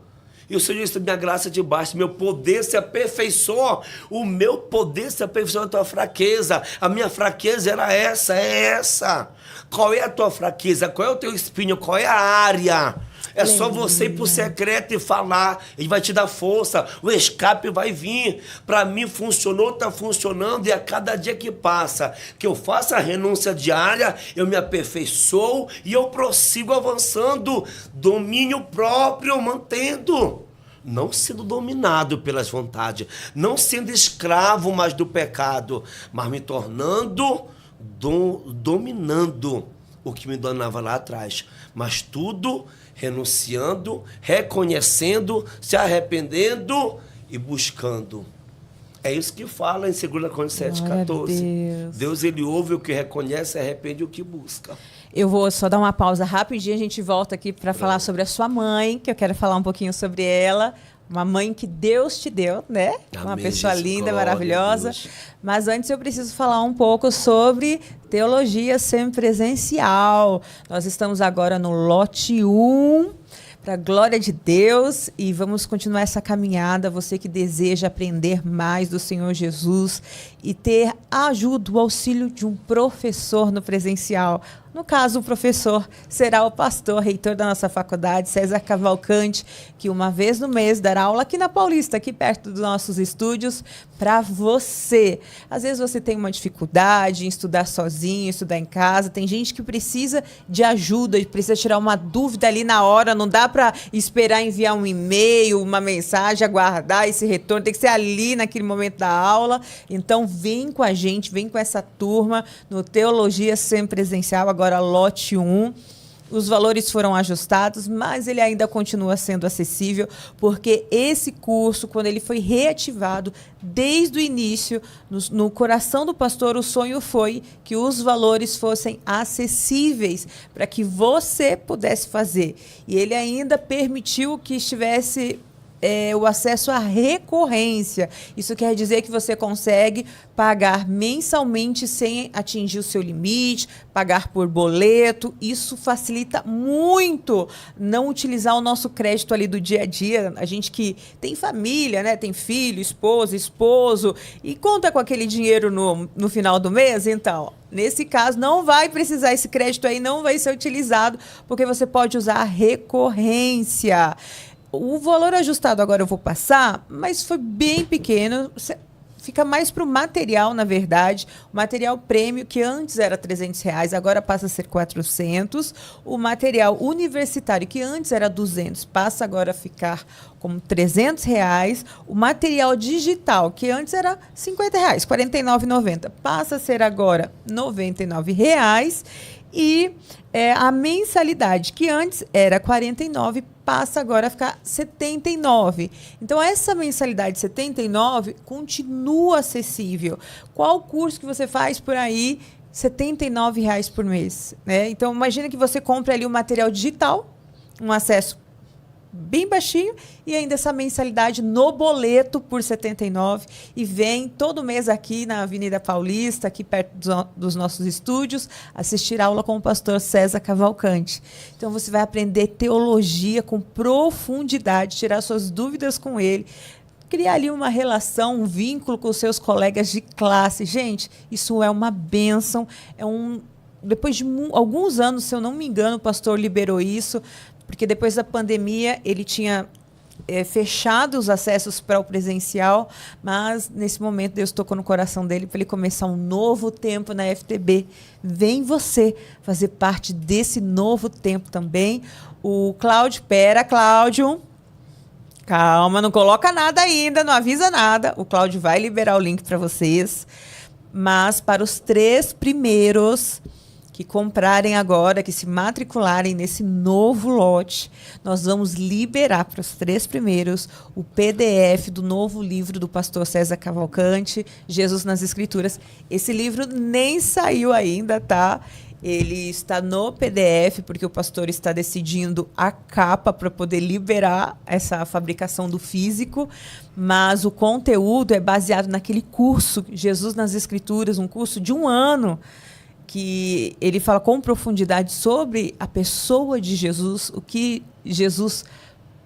E o Senhor disse, minha graça te basta, meu poder se aperfeiçoa. O meu poder se aperfeiçoa na tua fraqueza. A minha fraqueza era essa, é essa. Qual é a tua fraqueza? Qual é o teu espinho? Qual é a área? É só você ir pro secreto e falar. Ele vai te dar força. O escape vai vir. Para mim funcionou, está funcionando. E a cada dia que passa, que eu faço a renúncia diária, eu me aperfeiçoo e eu prossigo avançando. Domínio próprio, mantendo. Não sendo dominado pelas vontades. Não sendo escravo mais do pecado. Mas me tornando, dominando o que me dominava lá atrás. Mas tudo renunciando, reconhecendo, se arrependendo e buscando. É isso que fala em 2 Coríntios 7,14. Deus, ele ouve o que reconhece, arrepende o que busca. Eu vou só dar uma pausa rapidinho, a gente volta aqui para falar sobre a sua mãe, que eu quero falar um pouquinho sobre ela. Uma mãe que Deus te deu, né? Amém, uma pessoa Jesus, linda, glória maravilhosa. Mas antes eu preciso falar um pouco sobre teologia semipresencial. Nós estamos agora no lote 1, para a glória de Deus, e vamos continuar essa caminhada. Você que deseja aprender mais do Senhor Jesus e ter a ajuda, o auxílio de um professor no presencial. No caso, o professor será o pastor, reitor da nossa faculdade, César Cavalcante, que uma vez no mês dará aula aqui na Paulista, aqui perto dos nossos estúdios, para você. Às vezes você tem uma dificuldade em estudar sozinho, estudar em casa. Tem gente que precisa de ajuda, precisa tirar uma dúvida ali na hora. Não dá para esperar enviar um e-mail, uma mensagem, aguardar esse retorno. Tem que ser ali naquele momento da aula. Então, vem com a gente, vem com essa turma no Teologia Semipresencial, agora lote 1. Os valores foram ajustados, mas ele ainda continua sendo acessível, porque esse curso, quando ele foi reativado desde o início, no coração do pastor, o sonho foi que os valores fossem acessíveis para que você pudesse fazer. E ele ainda permitiu que estivesse o acesso à recorrência. Isso quer dizer que você consegue pagar mensalmente sem atingir o seu limite, pagar por boleto. Isso facilita muito não utilizar o nosso crédito ali do dia a dia. A gente que tem família, né? Tem filho, esposa, esposo, e conta com aquele dinheiro no final do mês, então... Nesse caso, não vai precisar, esse crédito aí não vai ser utilizado, porque você pode usar a recorrência. O valor ajustado agora eu vou passar, mas foi bem pequeno. Fica mais para o material, na verdade. O material prêmio, que antes era R$300, agora passa a ser 400. O material universitário, que antes era 200, passa agora a ficar como R$300. O material digital, que antes era R$50, R$49,90, passa a ser agora R$99. E a mensalidade, que antes era R$49, passa agora a ficar R$79. Então, essa mensalidade de R$79 continua acessível. Qual curso que você faz por aí? R$79 por mês, né? Então, imagina que você compra ali o material digital, um acesso bem baixinho, e ainda essa mensalidade no boleto por R$79, e vem todo mês aqui na Avenida Paulista, aqui perto dos nossos estúdios, assistir aula com o pastor César Cavalcante. Então você vai aprender teologia com profundidade, tirar suas dúvidas com ele, criar ali uma relação, um vínculo com os seus colegas de classe. Gente, isso é uma bênção, depois de alguns anos, se eu não me engano, o pastor liberou isso, porque depois da pandemia ele tinha fechado os acessos para o presencial, mas nesse momento Deus tocou no coração dele para ele começar um novo tempo na FTB. Vem você fazer parte desse novo tempo também. O Cláudio, Cláudio, calma, não coloca nada ainda, não avisa nada. O Cláudio vai liberar o link para vocês, mas para os 3 primeiros que comprarem agora, que se matricularem nesse novo lote, nós vamos liberar para os 3 primeiros o PDF do novo livro do pastor César Cavalcante, Jesus nas Escrituras. Esse livro nem saiu ainda, tá? Ele está no PDF, porque o pastor está decidindo a capa para poder liberar essa fabricação do físico, mas o conteúdo é baseado naquele curso, Jesus nas Escrituras, um curso de 1 ano, que ele fala com profundidade sobre a pessoa de Jesus, o que Jesus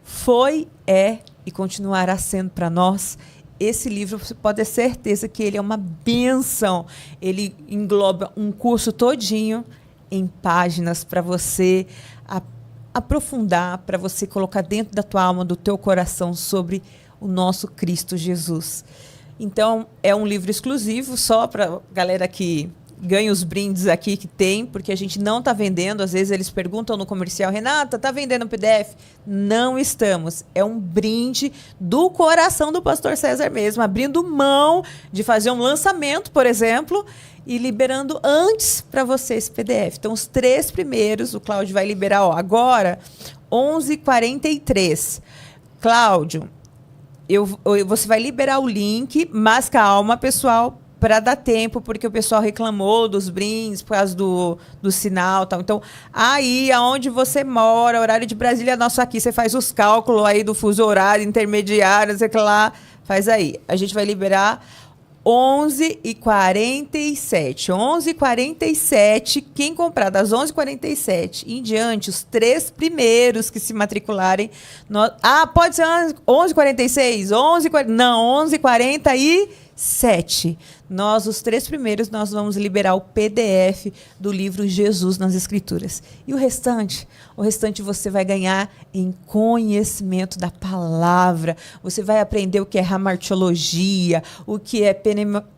foi, é e continuará sendo para nós. Esse livro, você pode ter certeza que ele é uma bênção. Ele engloba um curso todinho em páginas para você aprofundar, para você colocar dentro da tua alma, do teu coração, sobre o nosso Cristo Jesus. Então, é um livro exclusivo só para a galera que ganha os brindes aqui que tem, porque a gente não está vendendo. Às vezes eles perguntam no comercial: Renata, está vendendo PDF? Não estamos. É um brinde do coração do pastor César mesmo, abrindo mão de fazer um lançamento, por exemplo, e liberando antes para você esse PDF. Então, os 3 primeiros, o Cláudio vai liberar agora, 11h43. Cláudio, você vai liberar o link, mas calma, pessoal, para dar tempo, porque o pessoal reclamou dos brindes por causa do sinal e tal. Então, aí, aonde você mora, horário de Brasília, nosso aqui, você faz os cálculos aí do fuso horário, intermediário, não sei o que lá, faz aí. A gente vai liberar 11h47. 11h47, quem comprar das 11h47 em diante, os 3 primeiros que se matricularem... pode ser 11h46? Não, 11h47. Nós, os 3 primeiros, nós vamos liberar o PDF do livro Jesus nas Escrituras. E o restante você vai ganhar em conhecimento da palavra. Você vai aprender o que é ramartiologia, o que é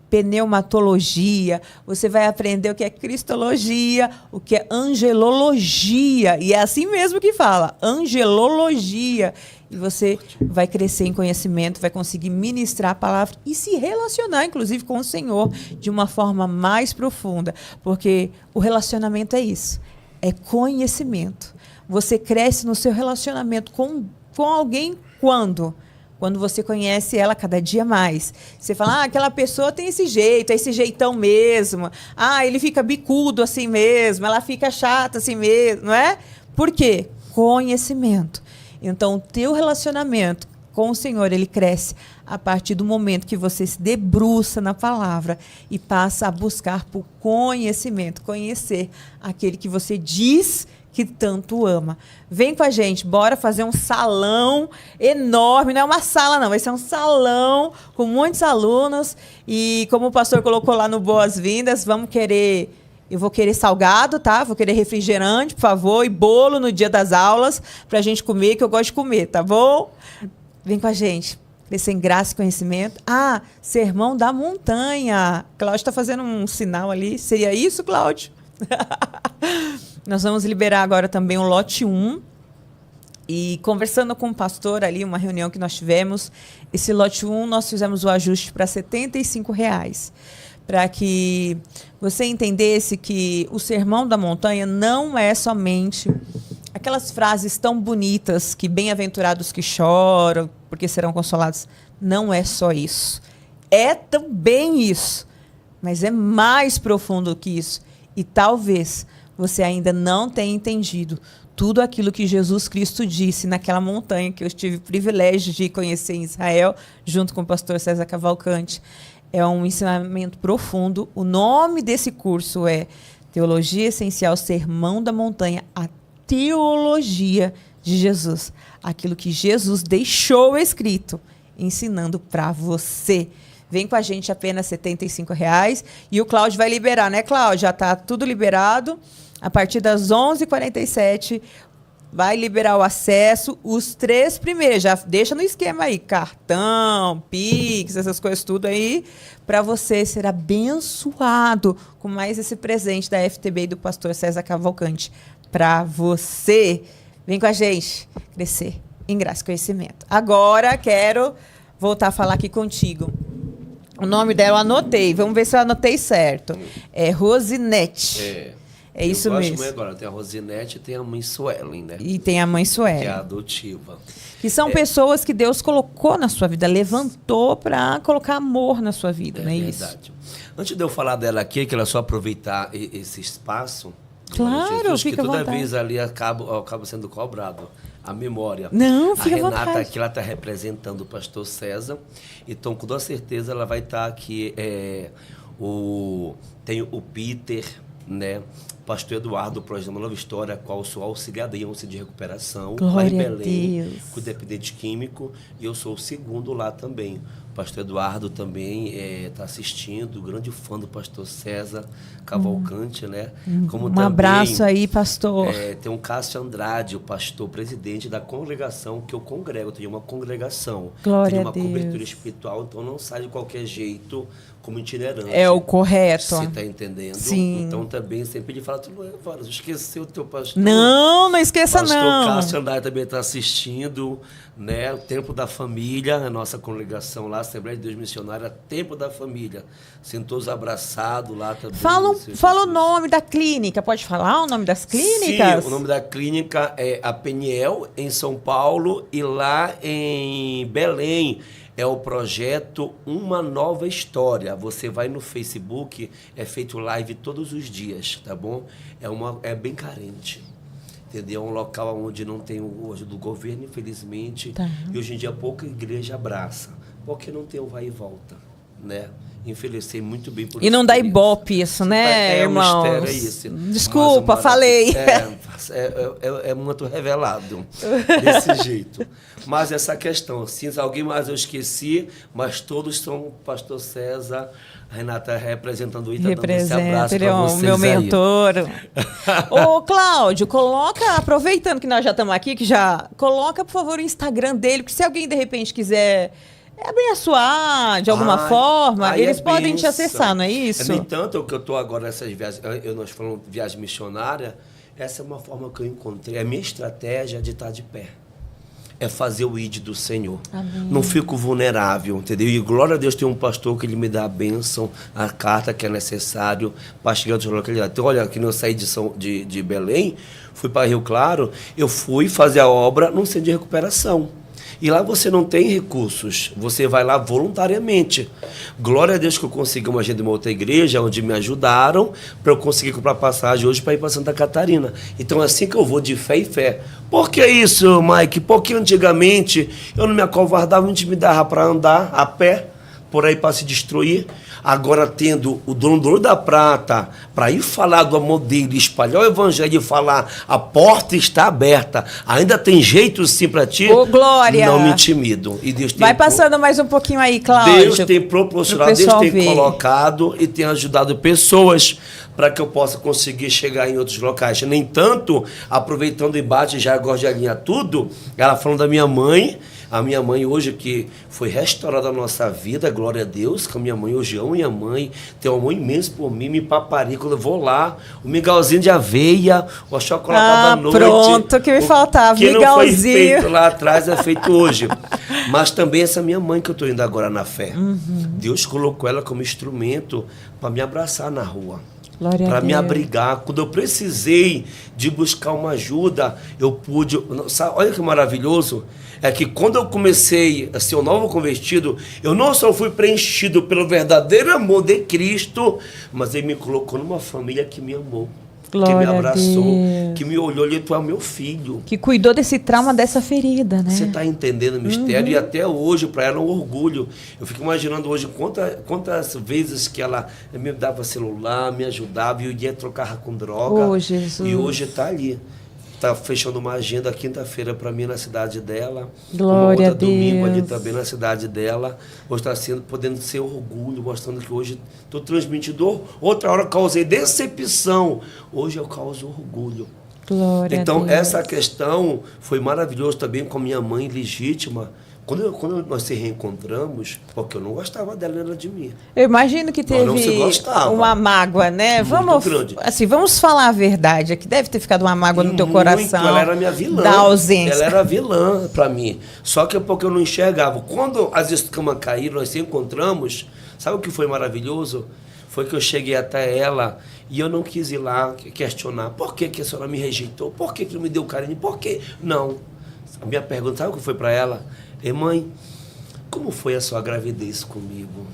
pneumatologia, você vai aprender o que é cristologia, o que é angelologia. E é assim mesmo que fala, angelologia. E você vai crescer em conhecimento, vai conseguir ministrar a palavra e se relacionar, inclusive, com o Senhor de uma forma mais profunda. Porque o relacionamento é isso, é conhecimento. Você cresce no seu relacionamento com alguém quando? Quando você conhece ela cada dia mais. Você fala, aquela pessoa tem esse jeito, é esse jeitão mesmo. Ele fica bicudo assim mesmo, ela fica chata assim mesmo, não é? Por quê? Conhecimento. Então, o teu relacionamento com o Senhor, ele cresce a partir do momento que você se debruça na palavra e passa a buscar por conhecimento, conhecer aquele que você diz que tanto ama. Vem com a gente, bora fazer um salão enorme, não é uma sala não, vai ser um salão com muitos alunos e como o pastor colocou lá no Boas-Vindas, eu vou querer salgado, tá? Vou querer refrigerante, por favor, e bolo no dia das aulas pra gente comer, que eu gosto de comer, tá bom? Vem com a gente. Crescer em graça e conhecimento. Sermão da montanha. Cláudio está fazendo um sinal ali. Seria isso, Cláudio? Nós vamos liberar agora também o lote 1. E conversando com o pastor ali, uma reunião que nós tivemos, esse lote 1 nós fizemos o ajuste para R$ 75. Para que você entendesse que o Sermão da Montanha não é somente aquelas frases tão bonitas que bem-aventurados que choram, porque serão consolados. Não é só isso. É também isso, mas é mais profundo que isso. E talvez você ainda não tenha entendido tudo aquilo que Jesus Cristo disse naquela montanha que eu tive o privilégio de conhecer em Israel, junto com o pastor César Cavalcante. É um ensinamento profundo. O nome desse curso é Teologia Essencial, Sermão da Montanha, a teologia de Jesus. Aquilo que Jesus deixou escrito, ensinando para você. Vem com a gente, apenas R$ 75. E o Cláudio vai liberar, né, Cláudio? Já está tudo liberado. A partir das 11h47, vai liberar o acesso, os 3 primeiros, já deixa no esquema aí, cartão, Pix, essas coisas tudo aí, para você ser abençoado com mais esse presente da FTB e do pastor César Cavalcante para você. Vem com a gente, crescer em graça e conhecimento. Agora quero voltar a falar aqui contigo. O nome dela eu anotei, vamos ver se eu anotei certo. É Rosinete. É isso mesmo. Agora tem a Rosinete e tem a mãe Suelen, né? E tem a mãe Suelen. Que é a adotiva. Que são pessoas que Deus colocou na sua vida, levantou para colocar amor na sua vida, não é isso? É verdade. Antes de eu falar dela aqui, que ela só aproveitar esse espaço, Claro, Jesus, fica que à toda vontade. vez ali acaba sendo cobrado a memória. Não, A fica à Renata vontade. aqui, ela está representando o pastor César, então com toda certeza ela vai estar aqui. Tem o Peter, né? Pastor Eduardo, do Projeto Nova História, qual eu sou auxiliar da IONCE de recuperação, lá em Glória a Belém, Deus. com dependente químico, e eu sou o segundo lá também. O pastor Eduardo também está assistindo, grande fã do pastor César Cavalcante, né? Como Um abraço aí, pastor. Tem um Cássio Andrade, o pastor presidente da congregação que eu congrego. Eu tenho uma congregação, Glória tenho uma a Deus. cobertura espiritual, então não sai de qualquer jeito como itinerante. É o correto. Você está entendendo? Sim. Então também sempre ele fala, tu não esqueceu o teu pastor. Não esqueça Pastor não. Cássio Andrade também está assistindo, né? O Tempo da Família, a nossa congregação lá, Assembleia de Deus Missionária, Tempo da Família. Sentou-os abraçados lá também. Fala o Jesus. nome da clínica. Pode falar o nome das clínicas? Sim, o nome da clínica é a Peniel, em São Paulo, e lá em Belém é o projeto Uma Nova História. Você vai no Facebook, é feito live todos os dias, tá bom? É bem carente. Entendeu? É um local onde não tem o ajuda do governo, infelizmente. Tá. E hoje em dia pouca igreja abraça. Porque não tem o vai e volta, né? Envelhecei muito bem por E não dá experiência. ibope isso, né, É irmãos? um mistério esse. Desculpa, Mas, falei. É muito revelado desse jeito. Mas essa questão, assim, alguém mais eu esqueci, mas todos são o pastor César, a Renata representando o Ita, dando esse Representa, abraço ele é para o vocês meu aí. mentor. Ô, Cláudio, aproveitando que nós já estamos aqui, coloca, por favor, o Instagram dele, porque se alguém, de repente, quiser abençoar de alguma forma, aí eles é podem te bênção. acessar, não é isso? No entanto, o que eu estou agora nessas viagens, nós falamos de viagem missionária, essa é uma forma que eu encontrei. A minha estratégia de estar de pé é fazer o ID do Senhor. Amém. Não fico vulnerável, entendeu? E glória a Deus, tem um pastor que ele me dá a bênção, a carta que é necessário para chegar a outra localidade. Então, olha, que eu saí de Belém, fui para Rio Claro, eu fui fazer a obra num centro de recuperação. E lá você não tem recursos, você vai lá voluntariamente. Glória a Deus que eu consegui uma agenda de uma outra igreja, onde me ajudaram para eu conseguir comprar passagem hoje para ir para Santa Catarina. Então, assim que eu vou de fé em fé. Por que isso, Mike? Porque antigamente eu não me acovardava, não intimidava para andar a pé, por aí para se destruir. Agora, tendo o dono do ouro da prata para ir falar do amor dele, espalhar o evangelho e falar, a porta está aberta, ainda tem jeito sim para ti, Ô, Glória! não me intimido. E Deus Vai passando mais um pouquinho aí, Cláudio. Deus tem proporcionado, pro Deus pessoal tem ver. colocado e tem ajudado pessoas para que eu possa conseguir chegar em outros locais. Nem tanto, aproveitando o embate, já gosto de alinhar tudo, ela falando da minha mãe. A minha mãe hoje, que foi restaurada a nossa vida, glória a Deus, que a minha mãe hoje amo minha mãe, tem um amor imenso por mim, me paparica, quando eu vou lá, o mingauzinho de aveia, o chocolate da noite. Pronto, que me faltava, que não foi mingauzinho. feito lá atrás, é feito hoje. Mas também essa minha mãe que eu estou indo agora na fé. Deus colocou ela como instrumento para me abraçar na rua. Glória a Para me Deus. abrigar. Quando eu precisei de buscar uma ajuda, eu pude. Sabe, olha que maravilhoso. É que quando eu comecei a ser um novo convertido, eu não só fui preenchido pelo verdadeiro amor de Cristo, mas Ele me colocou numa família que me amou, Glória que me a abraçou, Deus. que me olhou e tu é meu filho. Que cuidou desse trauma, dessa ferida, né? Você está entendendo o mistério? E até hoje, para ela, é um orgulho. Eu fico imaginando hoje quantas vezes que ela me dava celular, me ajudava, e eu ia trocar com droga. Oh, Jesus. E hoje está ali. Está fechando uma agenda quinta-feira para mim na cidade dela. Glória uma outra a Deus. domingo ali também na cidade dela. Hoje está podendo ser orgulho, mostrando que hoje estou transmitindo. Outra hora causei decepção. Hoje eu causo orgulho. Glória Então, a Deus. essa questão foi maravilhosa também com a minha mãe legítima. Quando nós se reencontramos, porque eu não gostava dela, ela de mim. Eu imagino que Nós não se teve gostava. uma mágoa, né? Muito grande. Vamos falar a verdade. Aqui deve ter ficado uma mágoa no teu coração. Ela era minha vilã. Da ausência. Ela era vilã para mim. Só que é porque eu não enxergava. Quando as escamas caíram, nós se encontramos, sabe o que foi maravilhoso? Foi que eu cheguei até ela e eu não quis ir lá questionar. Por que a senhora me rejeitou? Por que não me deu carinho? Por que? Não. A minha pergunta, sabe o que foi para ela? Mãe, como foi a sua gravidez comigo?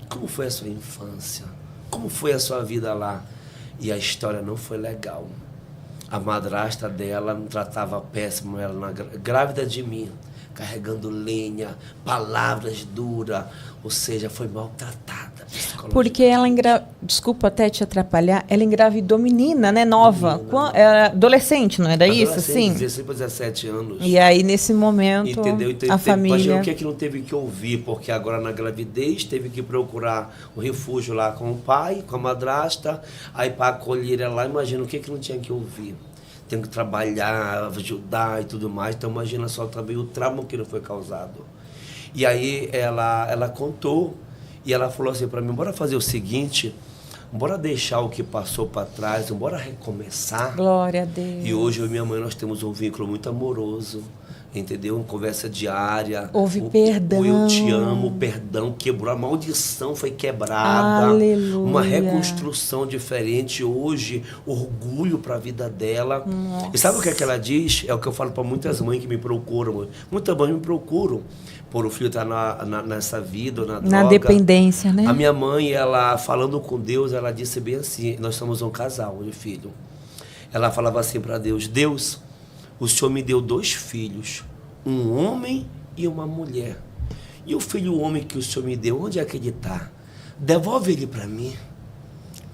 Como foi a sua infância? Como foi a sua vida lá? E a história não foi legal. A madrasta dela não tratava péssimo ela, grávida de mim, carregando lenha, palavras duras, ou seja, foi maltratada. Porque ela desculpa até te atrapalhar, ela engravidou menina, né, nova, era adolescente, não era isso? Sim. 16 para 17 anos. E aí, nesse momento, entendeu? Então, a família... Imagina o que é que não teve que ouvir, porque agora na gravidez teve que procurar o refúgio lá com o pai, com a madrasta, aí para acolher ela lá, imagina o que é que não tinha que ouvir. Tem que trabalhar, ajudar e tudo mais, então imagina só também o trauma que não foi causado. E aí ela contou, e ela falou assim para mim, bora fazer o seguinte, bora deixar o que passou para trás, bora recomeçar. Glória a Deus. E hoje eu e minha mãe, nós temos um vínculo muito amoroso, entendeu? Uma conversa diária. Houve perdão. Eu te amo, o perdão quebrou, a maldição foi quebrada. Aleluia. Uma reconstrução diferente hoje, orgulho para a vida dela. Nossa. E sabe o que é que ela diz? É o que eu falo para muitas mães que me procuram. Muitas mães me procuram por o filho estar nessa vida, na droga. Na dependência, né? A minha mãe, ela falando com Deus, ela disse bem assim, nós somos um casal de filho. Ela falava assim para Deus, Deus, o Senhor me deu 2 filhos, um homem e uma mulher. E o filho homem que o Senhor me deu, onde é que ele está? Devolve ele para mim.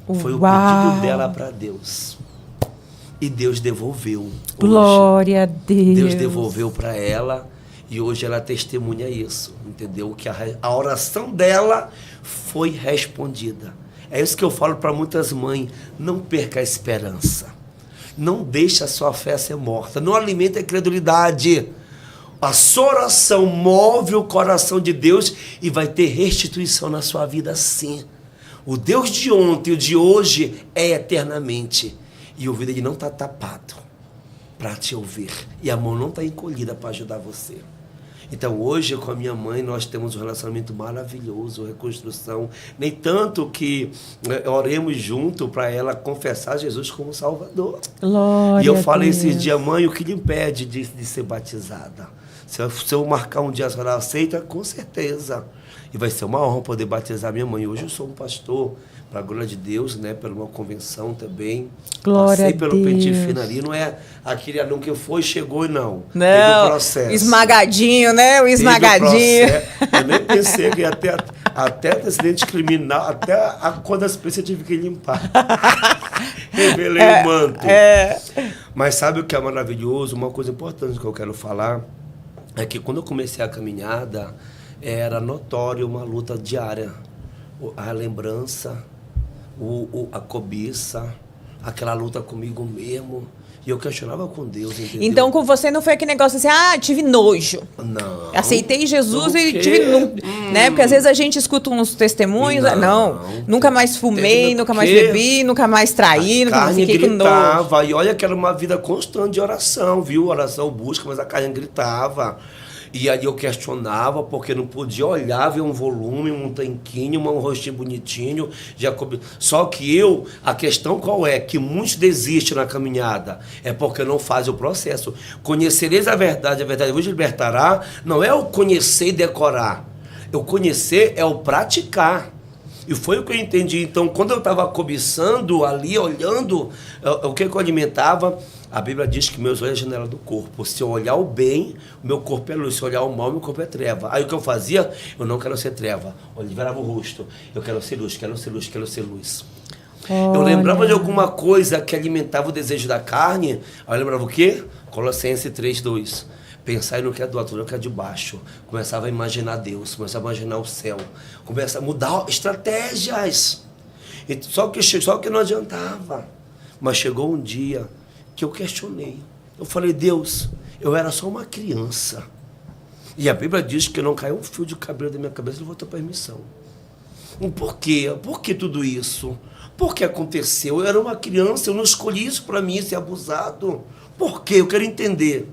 Foi o pedido dela para Deus. E Deus devolveu. Hoje. Glória a Deus. Deus devolveu para ela e hoje ela testemunha isso, entendeu? Que a oração dela foi respondida. É isso que eu falo para muitas mães, não perca a esperança. Não deixe a sua fé ser morta. Não alimente a incredulidade. A sua oração move o coração de Deus e vai ter restituição na sua vida sim. O Deus de ontem e o de hoje é eternamente. E o ouvido ele não está tapado para te ouvir. E a mão não está encolhida para ajudar você. Então hoje com a minha mãe nós temos um relacionamento maravilhoso, reconstrução, nem tanto que oremos junto para ela confessar Jesus como Salvador. Glória e eu falei a Deus. esse dia, mãe, o que lhe impede de ser batizada? Se eu marcar um dia, a senhora aceita? Com certeza. E vai ser uma honra poder batizar minha mãe. Hoje eu sou um pastor, para a glória de Deus, né? Pela uma convenção também. Glória Passei a pelo Deus. pente fino ali, não é aquele anão que foi, chegou e não. Não, teve um processo. Esmagadinho, né? O Teve esmagadinho. Eu nem pensei que ia até acidente criminal, quando as pessoas tive que limpar. Revelei o manto. Mas sabe o que é maravilhoso? Uma coisa importante que eu quero falar é que quando eu comecei a caminhada, era notório uma luta diária. A lembrança, a cobiça, aquela luta comigo mesmo. E eu questionava com Deus, entendeu? Então, com você não foi aquele negócio assim, tive nojo. Não. Aceitei Jesus O e quê? tive... né? Porque às vezes a gente escuta uns testemunhos, nunca mais fumei, nunca mais bebi, nunca mais traí, nunca mais fiquei com nojo. Gritava, e olha que era uma vida constante de oração, viu? Oração, busca, mas a carne gritava. E aí eu questionava, porque não podia olhar, ver um volume, um tanquinho, um rostinho bonitinho. Só que a questão qual é? Que muitos desistem na caminhada. É porque não fazem o processo. Conhecereis a verdade vos libertará. Não é o conhecer e decorar. O conhecer é o praticar. E foi o que eu entendi. Então, quando eu estava cobiçando ali, olhando, o que eu alimentava... A Bíblia diz que meus olhos é a janela do corpo. Se eu olhar o bem, o meu corpo é luz. Se eu olhar o mal, meu corpo é treva. Aí o que eu fazia? Eu não quero ser treva. Eu virava o rosto. Eu quero ser luz, quero ser luz, quero ser luz. Eu lembrava de alguma coisa que alimentava o desejo da carne. Aí eu lembrava o quê? Colossenses 3:2. Pensar no que é do alto, no que é de baixo. Começava a imaginar Deus, começava a imaginar o céu. Começava a mudar estratégias. Só que não adiantava. Mas chegou um dia que eu questionei. Eu falei, Deus, eu era só uma criança. E a Bíblia diz que não caiu um fio de cabelo da minha cabeça, não vou ter permissão. Por quê? Por que tudo isso? Por que aconteceu? Eu era uma criança, eu não escolhi isso para mim, ser abusado. Por quê? Eu quero entender.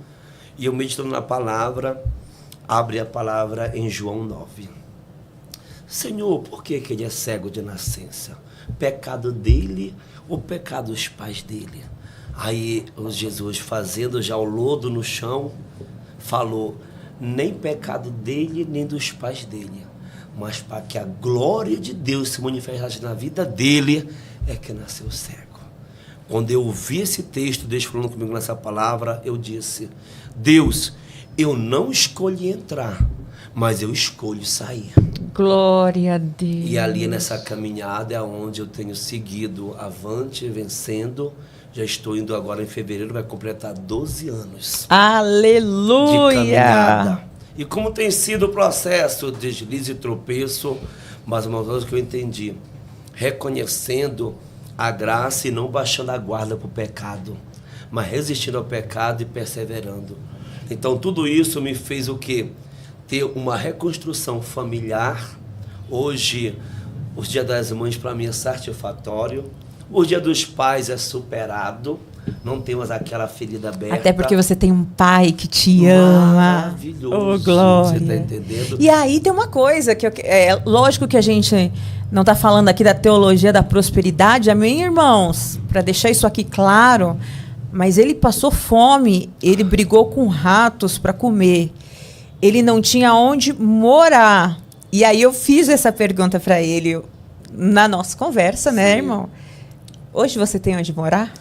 E eu meditando na palavra, abre a palavra em João 9. Senhor, por que ele é cego de nascença? Pecado dele ou pecado dos pais dele? Aí Jesus, fazendo já o lodo no chão, falou, nem pecado dele, nem dos pais dele, mas para que a glória de Deus se manifestasse na vida dele, é que nasceu cego. Quando eu ouvi esse texto, Deus falando comigo nessa palavra, eu disse: Deus, eu não escolhi entrar, mas eu escolho sair. Glória a Deus. E ali nessa caminhada é onde eu tenho seguido avante, vencendo. Já estou indo agora em fevereiro, vai completar 12 anos. Aleluia! De caminhada. E como tem sido o processo, deslize e tropeço, mas uma coisa que eu entendi, reconhecendo a graça e não baixando a guarda para o pecado, mas resistindo ao pecado e perseverando. Então tudo isso me fez o quê? Ter uma reconstrução familiar. Hoje, os Dia das Mães para mim é satisfatório. O Dia dos Pais é superado. Não temos aquela ferida aberta. Até porque você tem um pai que te ama. Maravilhoso. Oh, glória. Você está entendendo? E aí tem uma coisa, que lógico que a gente não está falando aqui da teologia da prosperidade, amém, irmãos? Para deixar isso aqui claro, mas ele passou fome, ele brigou com ratos para comer, ele não tinha onde morar. E aí eu fiz essa pergunta para ele na nossa conversa, né, irmão? Hoje você tem onde morar?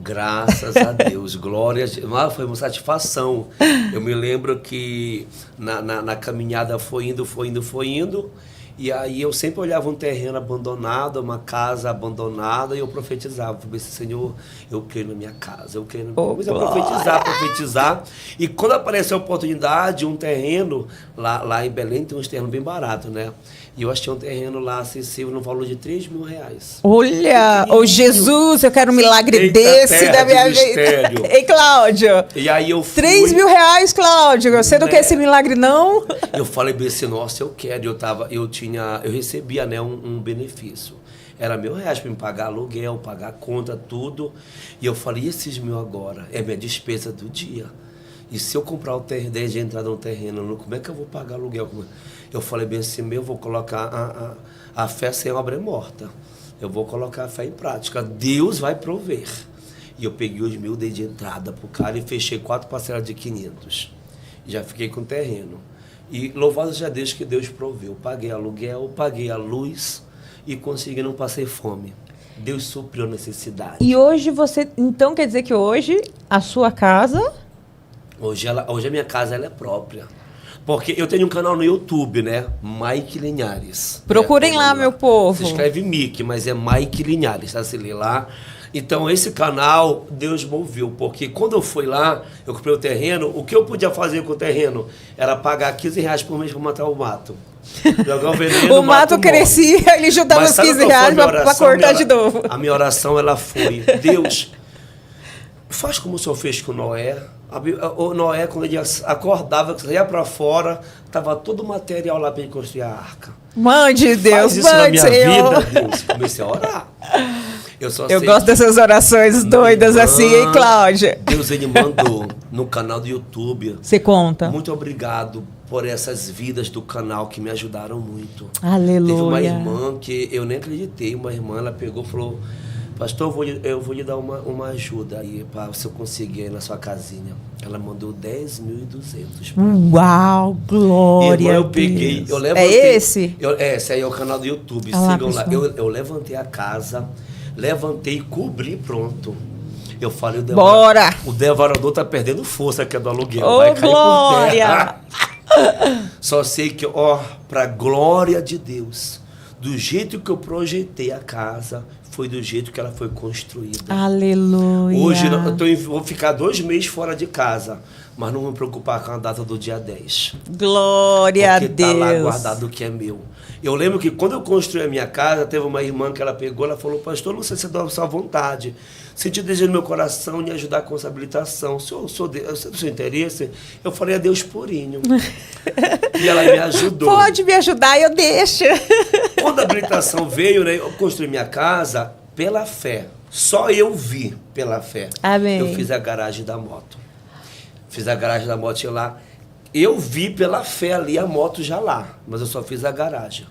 Graças a Deus, glória a Deus. Foi uma satisfação. Eu me lembro que na caminhada foi indo. E aí eu sempre olhava um terreno abandonado, uma casa abandonada, e eu profetizava. Eu falei assim: Senhor, eu creio na minha casa, eu creio na minha casa. Eu profetizar. E quando apareceu a oportunidade, um terreno, lá em Belém tem uns terrenos bem baratos, né? E eu achei um terreno lá acessível no valor de R$3.000. Olha, ô Jesus, eu quero um milagre desse da minha vida. Ei, Cláudio. E aí eu fui. R$3.000, Cláudio. Você não quer esse milagre, não? Eu falei bem assim: nossa, eu quero. Eu recebia, né, um benefício. Era R$1.000 para me pagar aluguel, pagar conta, tudo. E eu falei: e esses mil agora? É minha despesa do dia. E se eu comprar o terreno, desde a entrada no terreno, como é que eu vou pagar aluguel? Eu falei bem assim: eu vou colocar a fé sem obra é morta. Eu vou colocar a fé em prática. Deus vai prover. E eu peguei os 1.000, dei de entrada pro cara e fechei 4 parcelas de 500. Já fiquei com o terreno. E louvado seja Deus que Deus proveu. Paguei aluguel, paguei a luz e consegui, não passei fome. Deus supriu a necessidade. E hoje você... Então quer dizer que hoje a sua casa... Hoje a minha casa ela é própria. Porque eu tenho um canal no YouTube, né? Mike Linhares. Procurem lá, meu povo. Você escreve Mike, mas é Mike Linhares, tá? Se lê lá. Então, esse canal, Deus moveu. Porque quando eu fui lá, eu comprei o terreno, o que eu podia fazer com o terreno era pagar R$15 por mês para matar o mato. Jogar o veneno, o mato crescia, ele juntava os R$15 para cortar de novo. A minha oração, ela foi: Deus, faz como o Senhor fez com Noé. O Noé, quando ele acordava, saía para fora, estava todo o material lá para ele construir a arca. Mande, Deus, faz isso mande, na minha Senhor. vida, Deus. Comecei a orar. Eu gosto dessas orações doidas assim, hein, Cláudia? Deus, ele mandou no canal do YouTube. Você conta. Muito obrigado por essas vidas do canal que me ajudaram muito. Aleluia. Teve uma irmã que eu nem acreditei. Uma irmã, ela pegou e falou: pastor, eu vou lhe dar uma ajuda aí para você conseguir aí na sua casinha. Ela mandou 10.200. Uau, glória. Irmã, eu peguei, eu levantei. É esse? Esse aí é o canal do YouTube. Sigam lá. Eu levantei a casa, levantei e cobri, pronto. Eu falei: bora! O devorador tá perdendo força, que é do aluguel. Oh, vai cair glória! por terra. Só sei que, pra glória de Deus, do jeito que eu projetei a casa, foi do jeito que ela foi construída. Aleluia. Hoje vou ficar 2 meses fora de casa, mas não vou me preocupar com a data do dia 10. Glória a Deus. Porque tá lá guardado o que é meu. Eu lembro que quando eu construí a minha casa, teve uma irmã que ela pegou, ela falou: pastor, não sei se é da sua vontade, senti desejo no meu coração de ajudar com essa habilitação. Se o seu interesse, eu falei: é Deus purinho. E ela me ajudou. Pode me ajudar, eu deixo. Quando a habilitação veio, né, eu construí minha casa pela fé. Só eu vi pela fé. Amém. Eu fiz a garagem da moto. Fiz a garagem da moto lá. Eu vi pela fé ali a moto já lá, mas eu só fiz a garagem.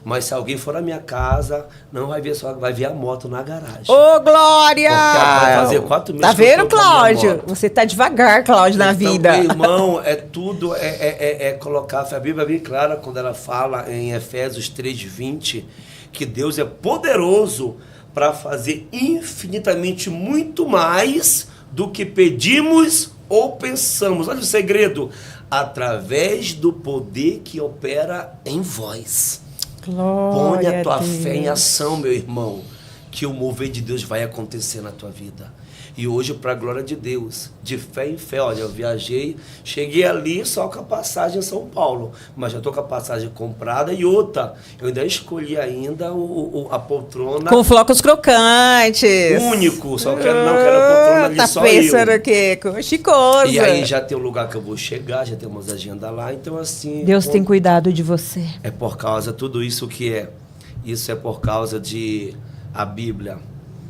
Mas se alguém for na minha casa, não vai ver só, vai ver a moto na garagem. Ô, Glória! Porque vai fazer 4 meses. Tá vendo, Cláudio? Você tá devagar, Cláudio, na vida. Meu irmão, é tudo, colocar a Bíblia bem clara quando ela fala em Efésios 3:20, que Deus é poderoso para fazer infinitamente muito mais do que pedimos ou pensamos. Olha o segredo. Através do poder que opera em vós. Põe a tua fé em ação, meu irmão, que o mover de Deus vai acontecer na tua vida. E hoje, para a glória de Deus, de fé em fé, olha, eu viajei, cheguei ali só com a passagem em São Paulo, mas já estou com a passagem comprada e outra, eu ainda escolhi ainda a poltrona... Com flocos crocantes. Único, só quero a poltrona ali, só eu. Pensando o quê? Chicosa. E aí já tem um lugar que eu vou chegar, já temos agenda lá, então assim... Deus tem cuidado de você. É por causa de tudo isso que é. Isso é por causa de a Bíblia,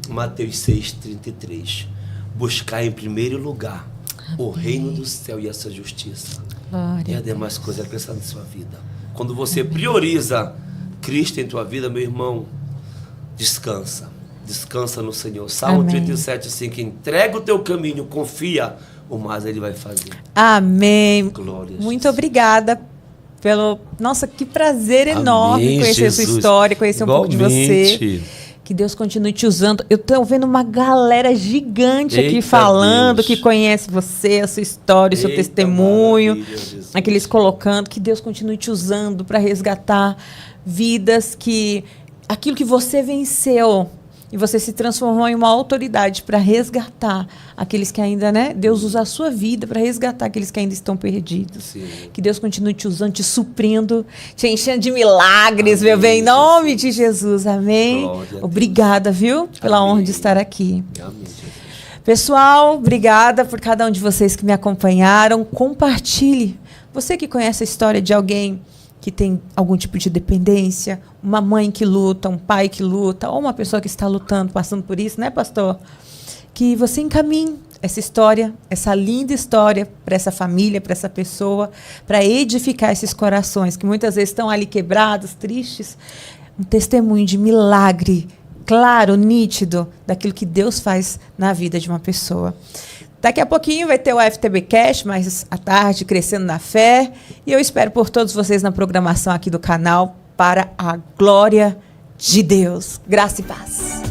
Mateus 6,33. Buscar em primeiro lugar o reino do céu e a sua justiça. Glória E as demais coisas acrescentam na sua vida. Quando você prioriza Cristo em tua vida, meu irmão, descansa. Descansa no Senhor. Salmo 37,5. Entrega o teu caminho, confia, o mais Ele vai fazer. Amém. Glória a Muito Jesus. obrigada pelo... Nossa, que prazer enorme Amém, conhecer a sua Jesus. história, conhecer um pouco de você. Igualmente. Que Deus continue te usando. Eu estou vendo uma galera gigante aqui Eita falando, Deus. que conhece você, a sua história, o seu Eita testemunho. maravilha, Jesus. Aqueles colocando. Que Deus continue te usando para resgatar vidas, que aquilo que você venceu e você se transformou em uma autoridade para resgatar aqueles que ainda, né? Deus usa a sua vida para resgatar aqueles que ainda estão perdidos. Sim. Que Deus continue te usando, te suprindo, te enchendo de milagres, Amém, meu bem, em nome Jesus. de Jesus. Amém. Glória a Deus. Obrigada, viu? Pela Amém. honra de estar aqui. Amém, Jesus. Pessoal, obrigada por cada um de vocês que me acompanharam. Compartilhe. Você que conhece a história de alguém que tem algum tipo de dependência, uma mãe que luta, um pai que luta, ou uma pessoa que está lutando, passando por isso, né, pastor? Que você encaminhe essa história, essa linda história para essa família, para essa pessoa, para edificar esses corações que muitas vezes estão ali quebrados, tristes. Um testemunho de milagre, claro, nítido, daquilo que Deus faz na vida de uma pessoa. Daqui a pouquinho vai ter o FTB Cash, mais à tarde, Crescendo na Fé. E eu espero por todos vocês na programação aqui do canal, para a glória de Deus. Graça e paz.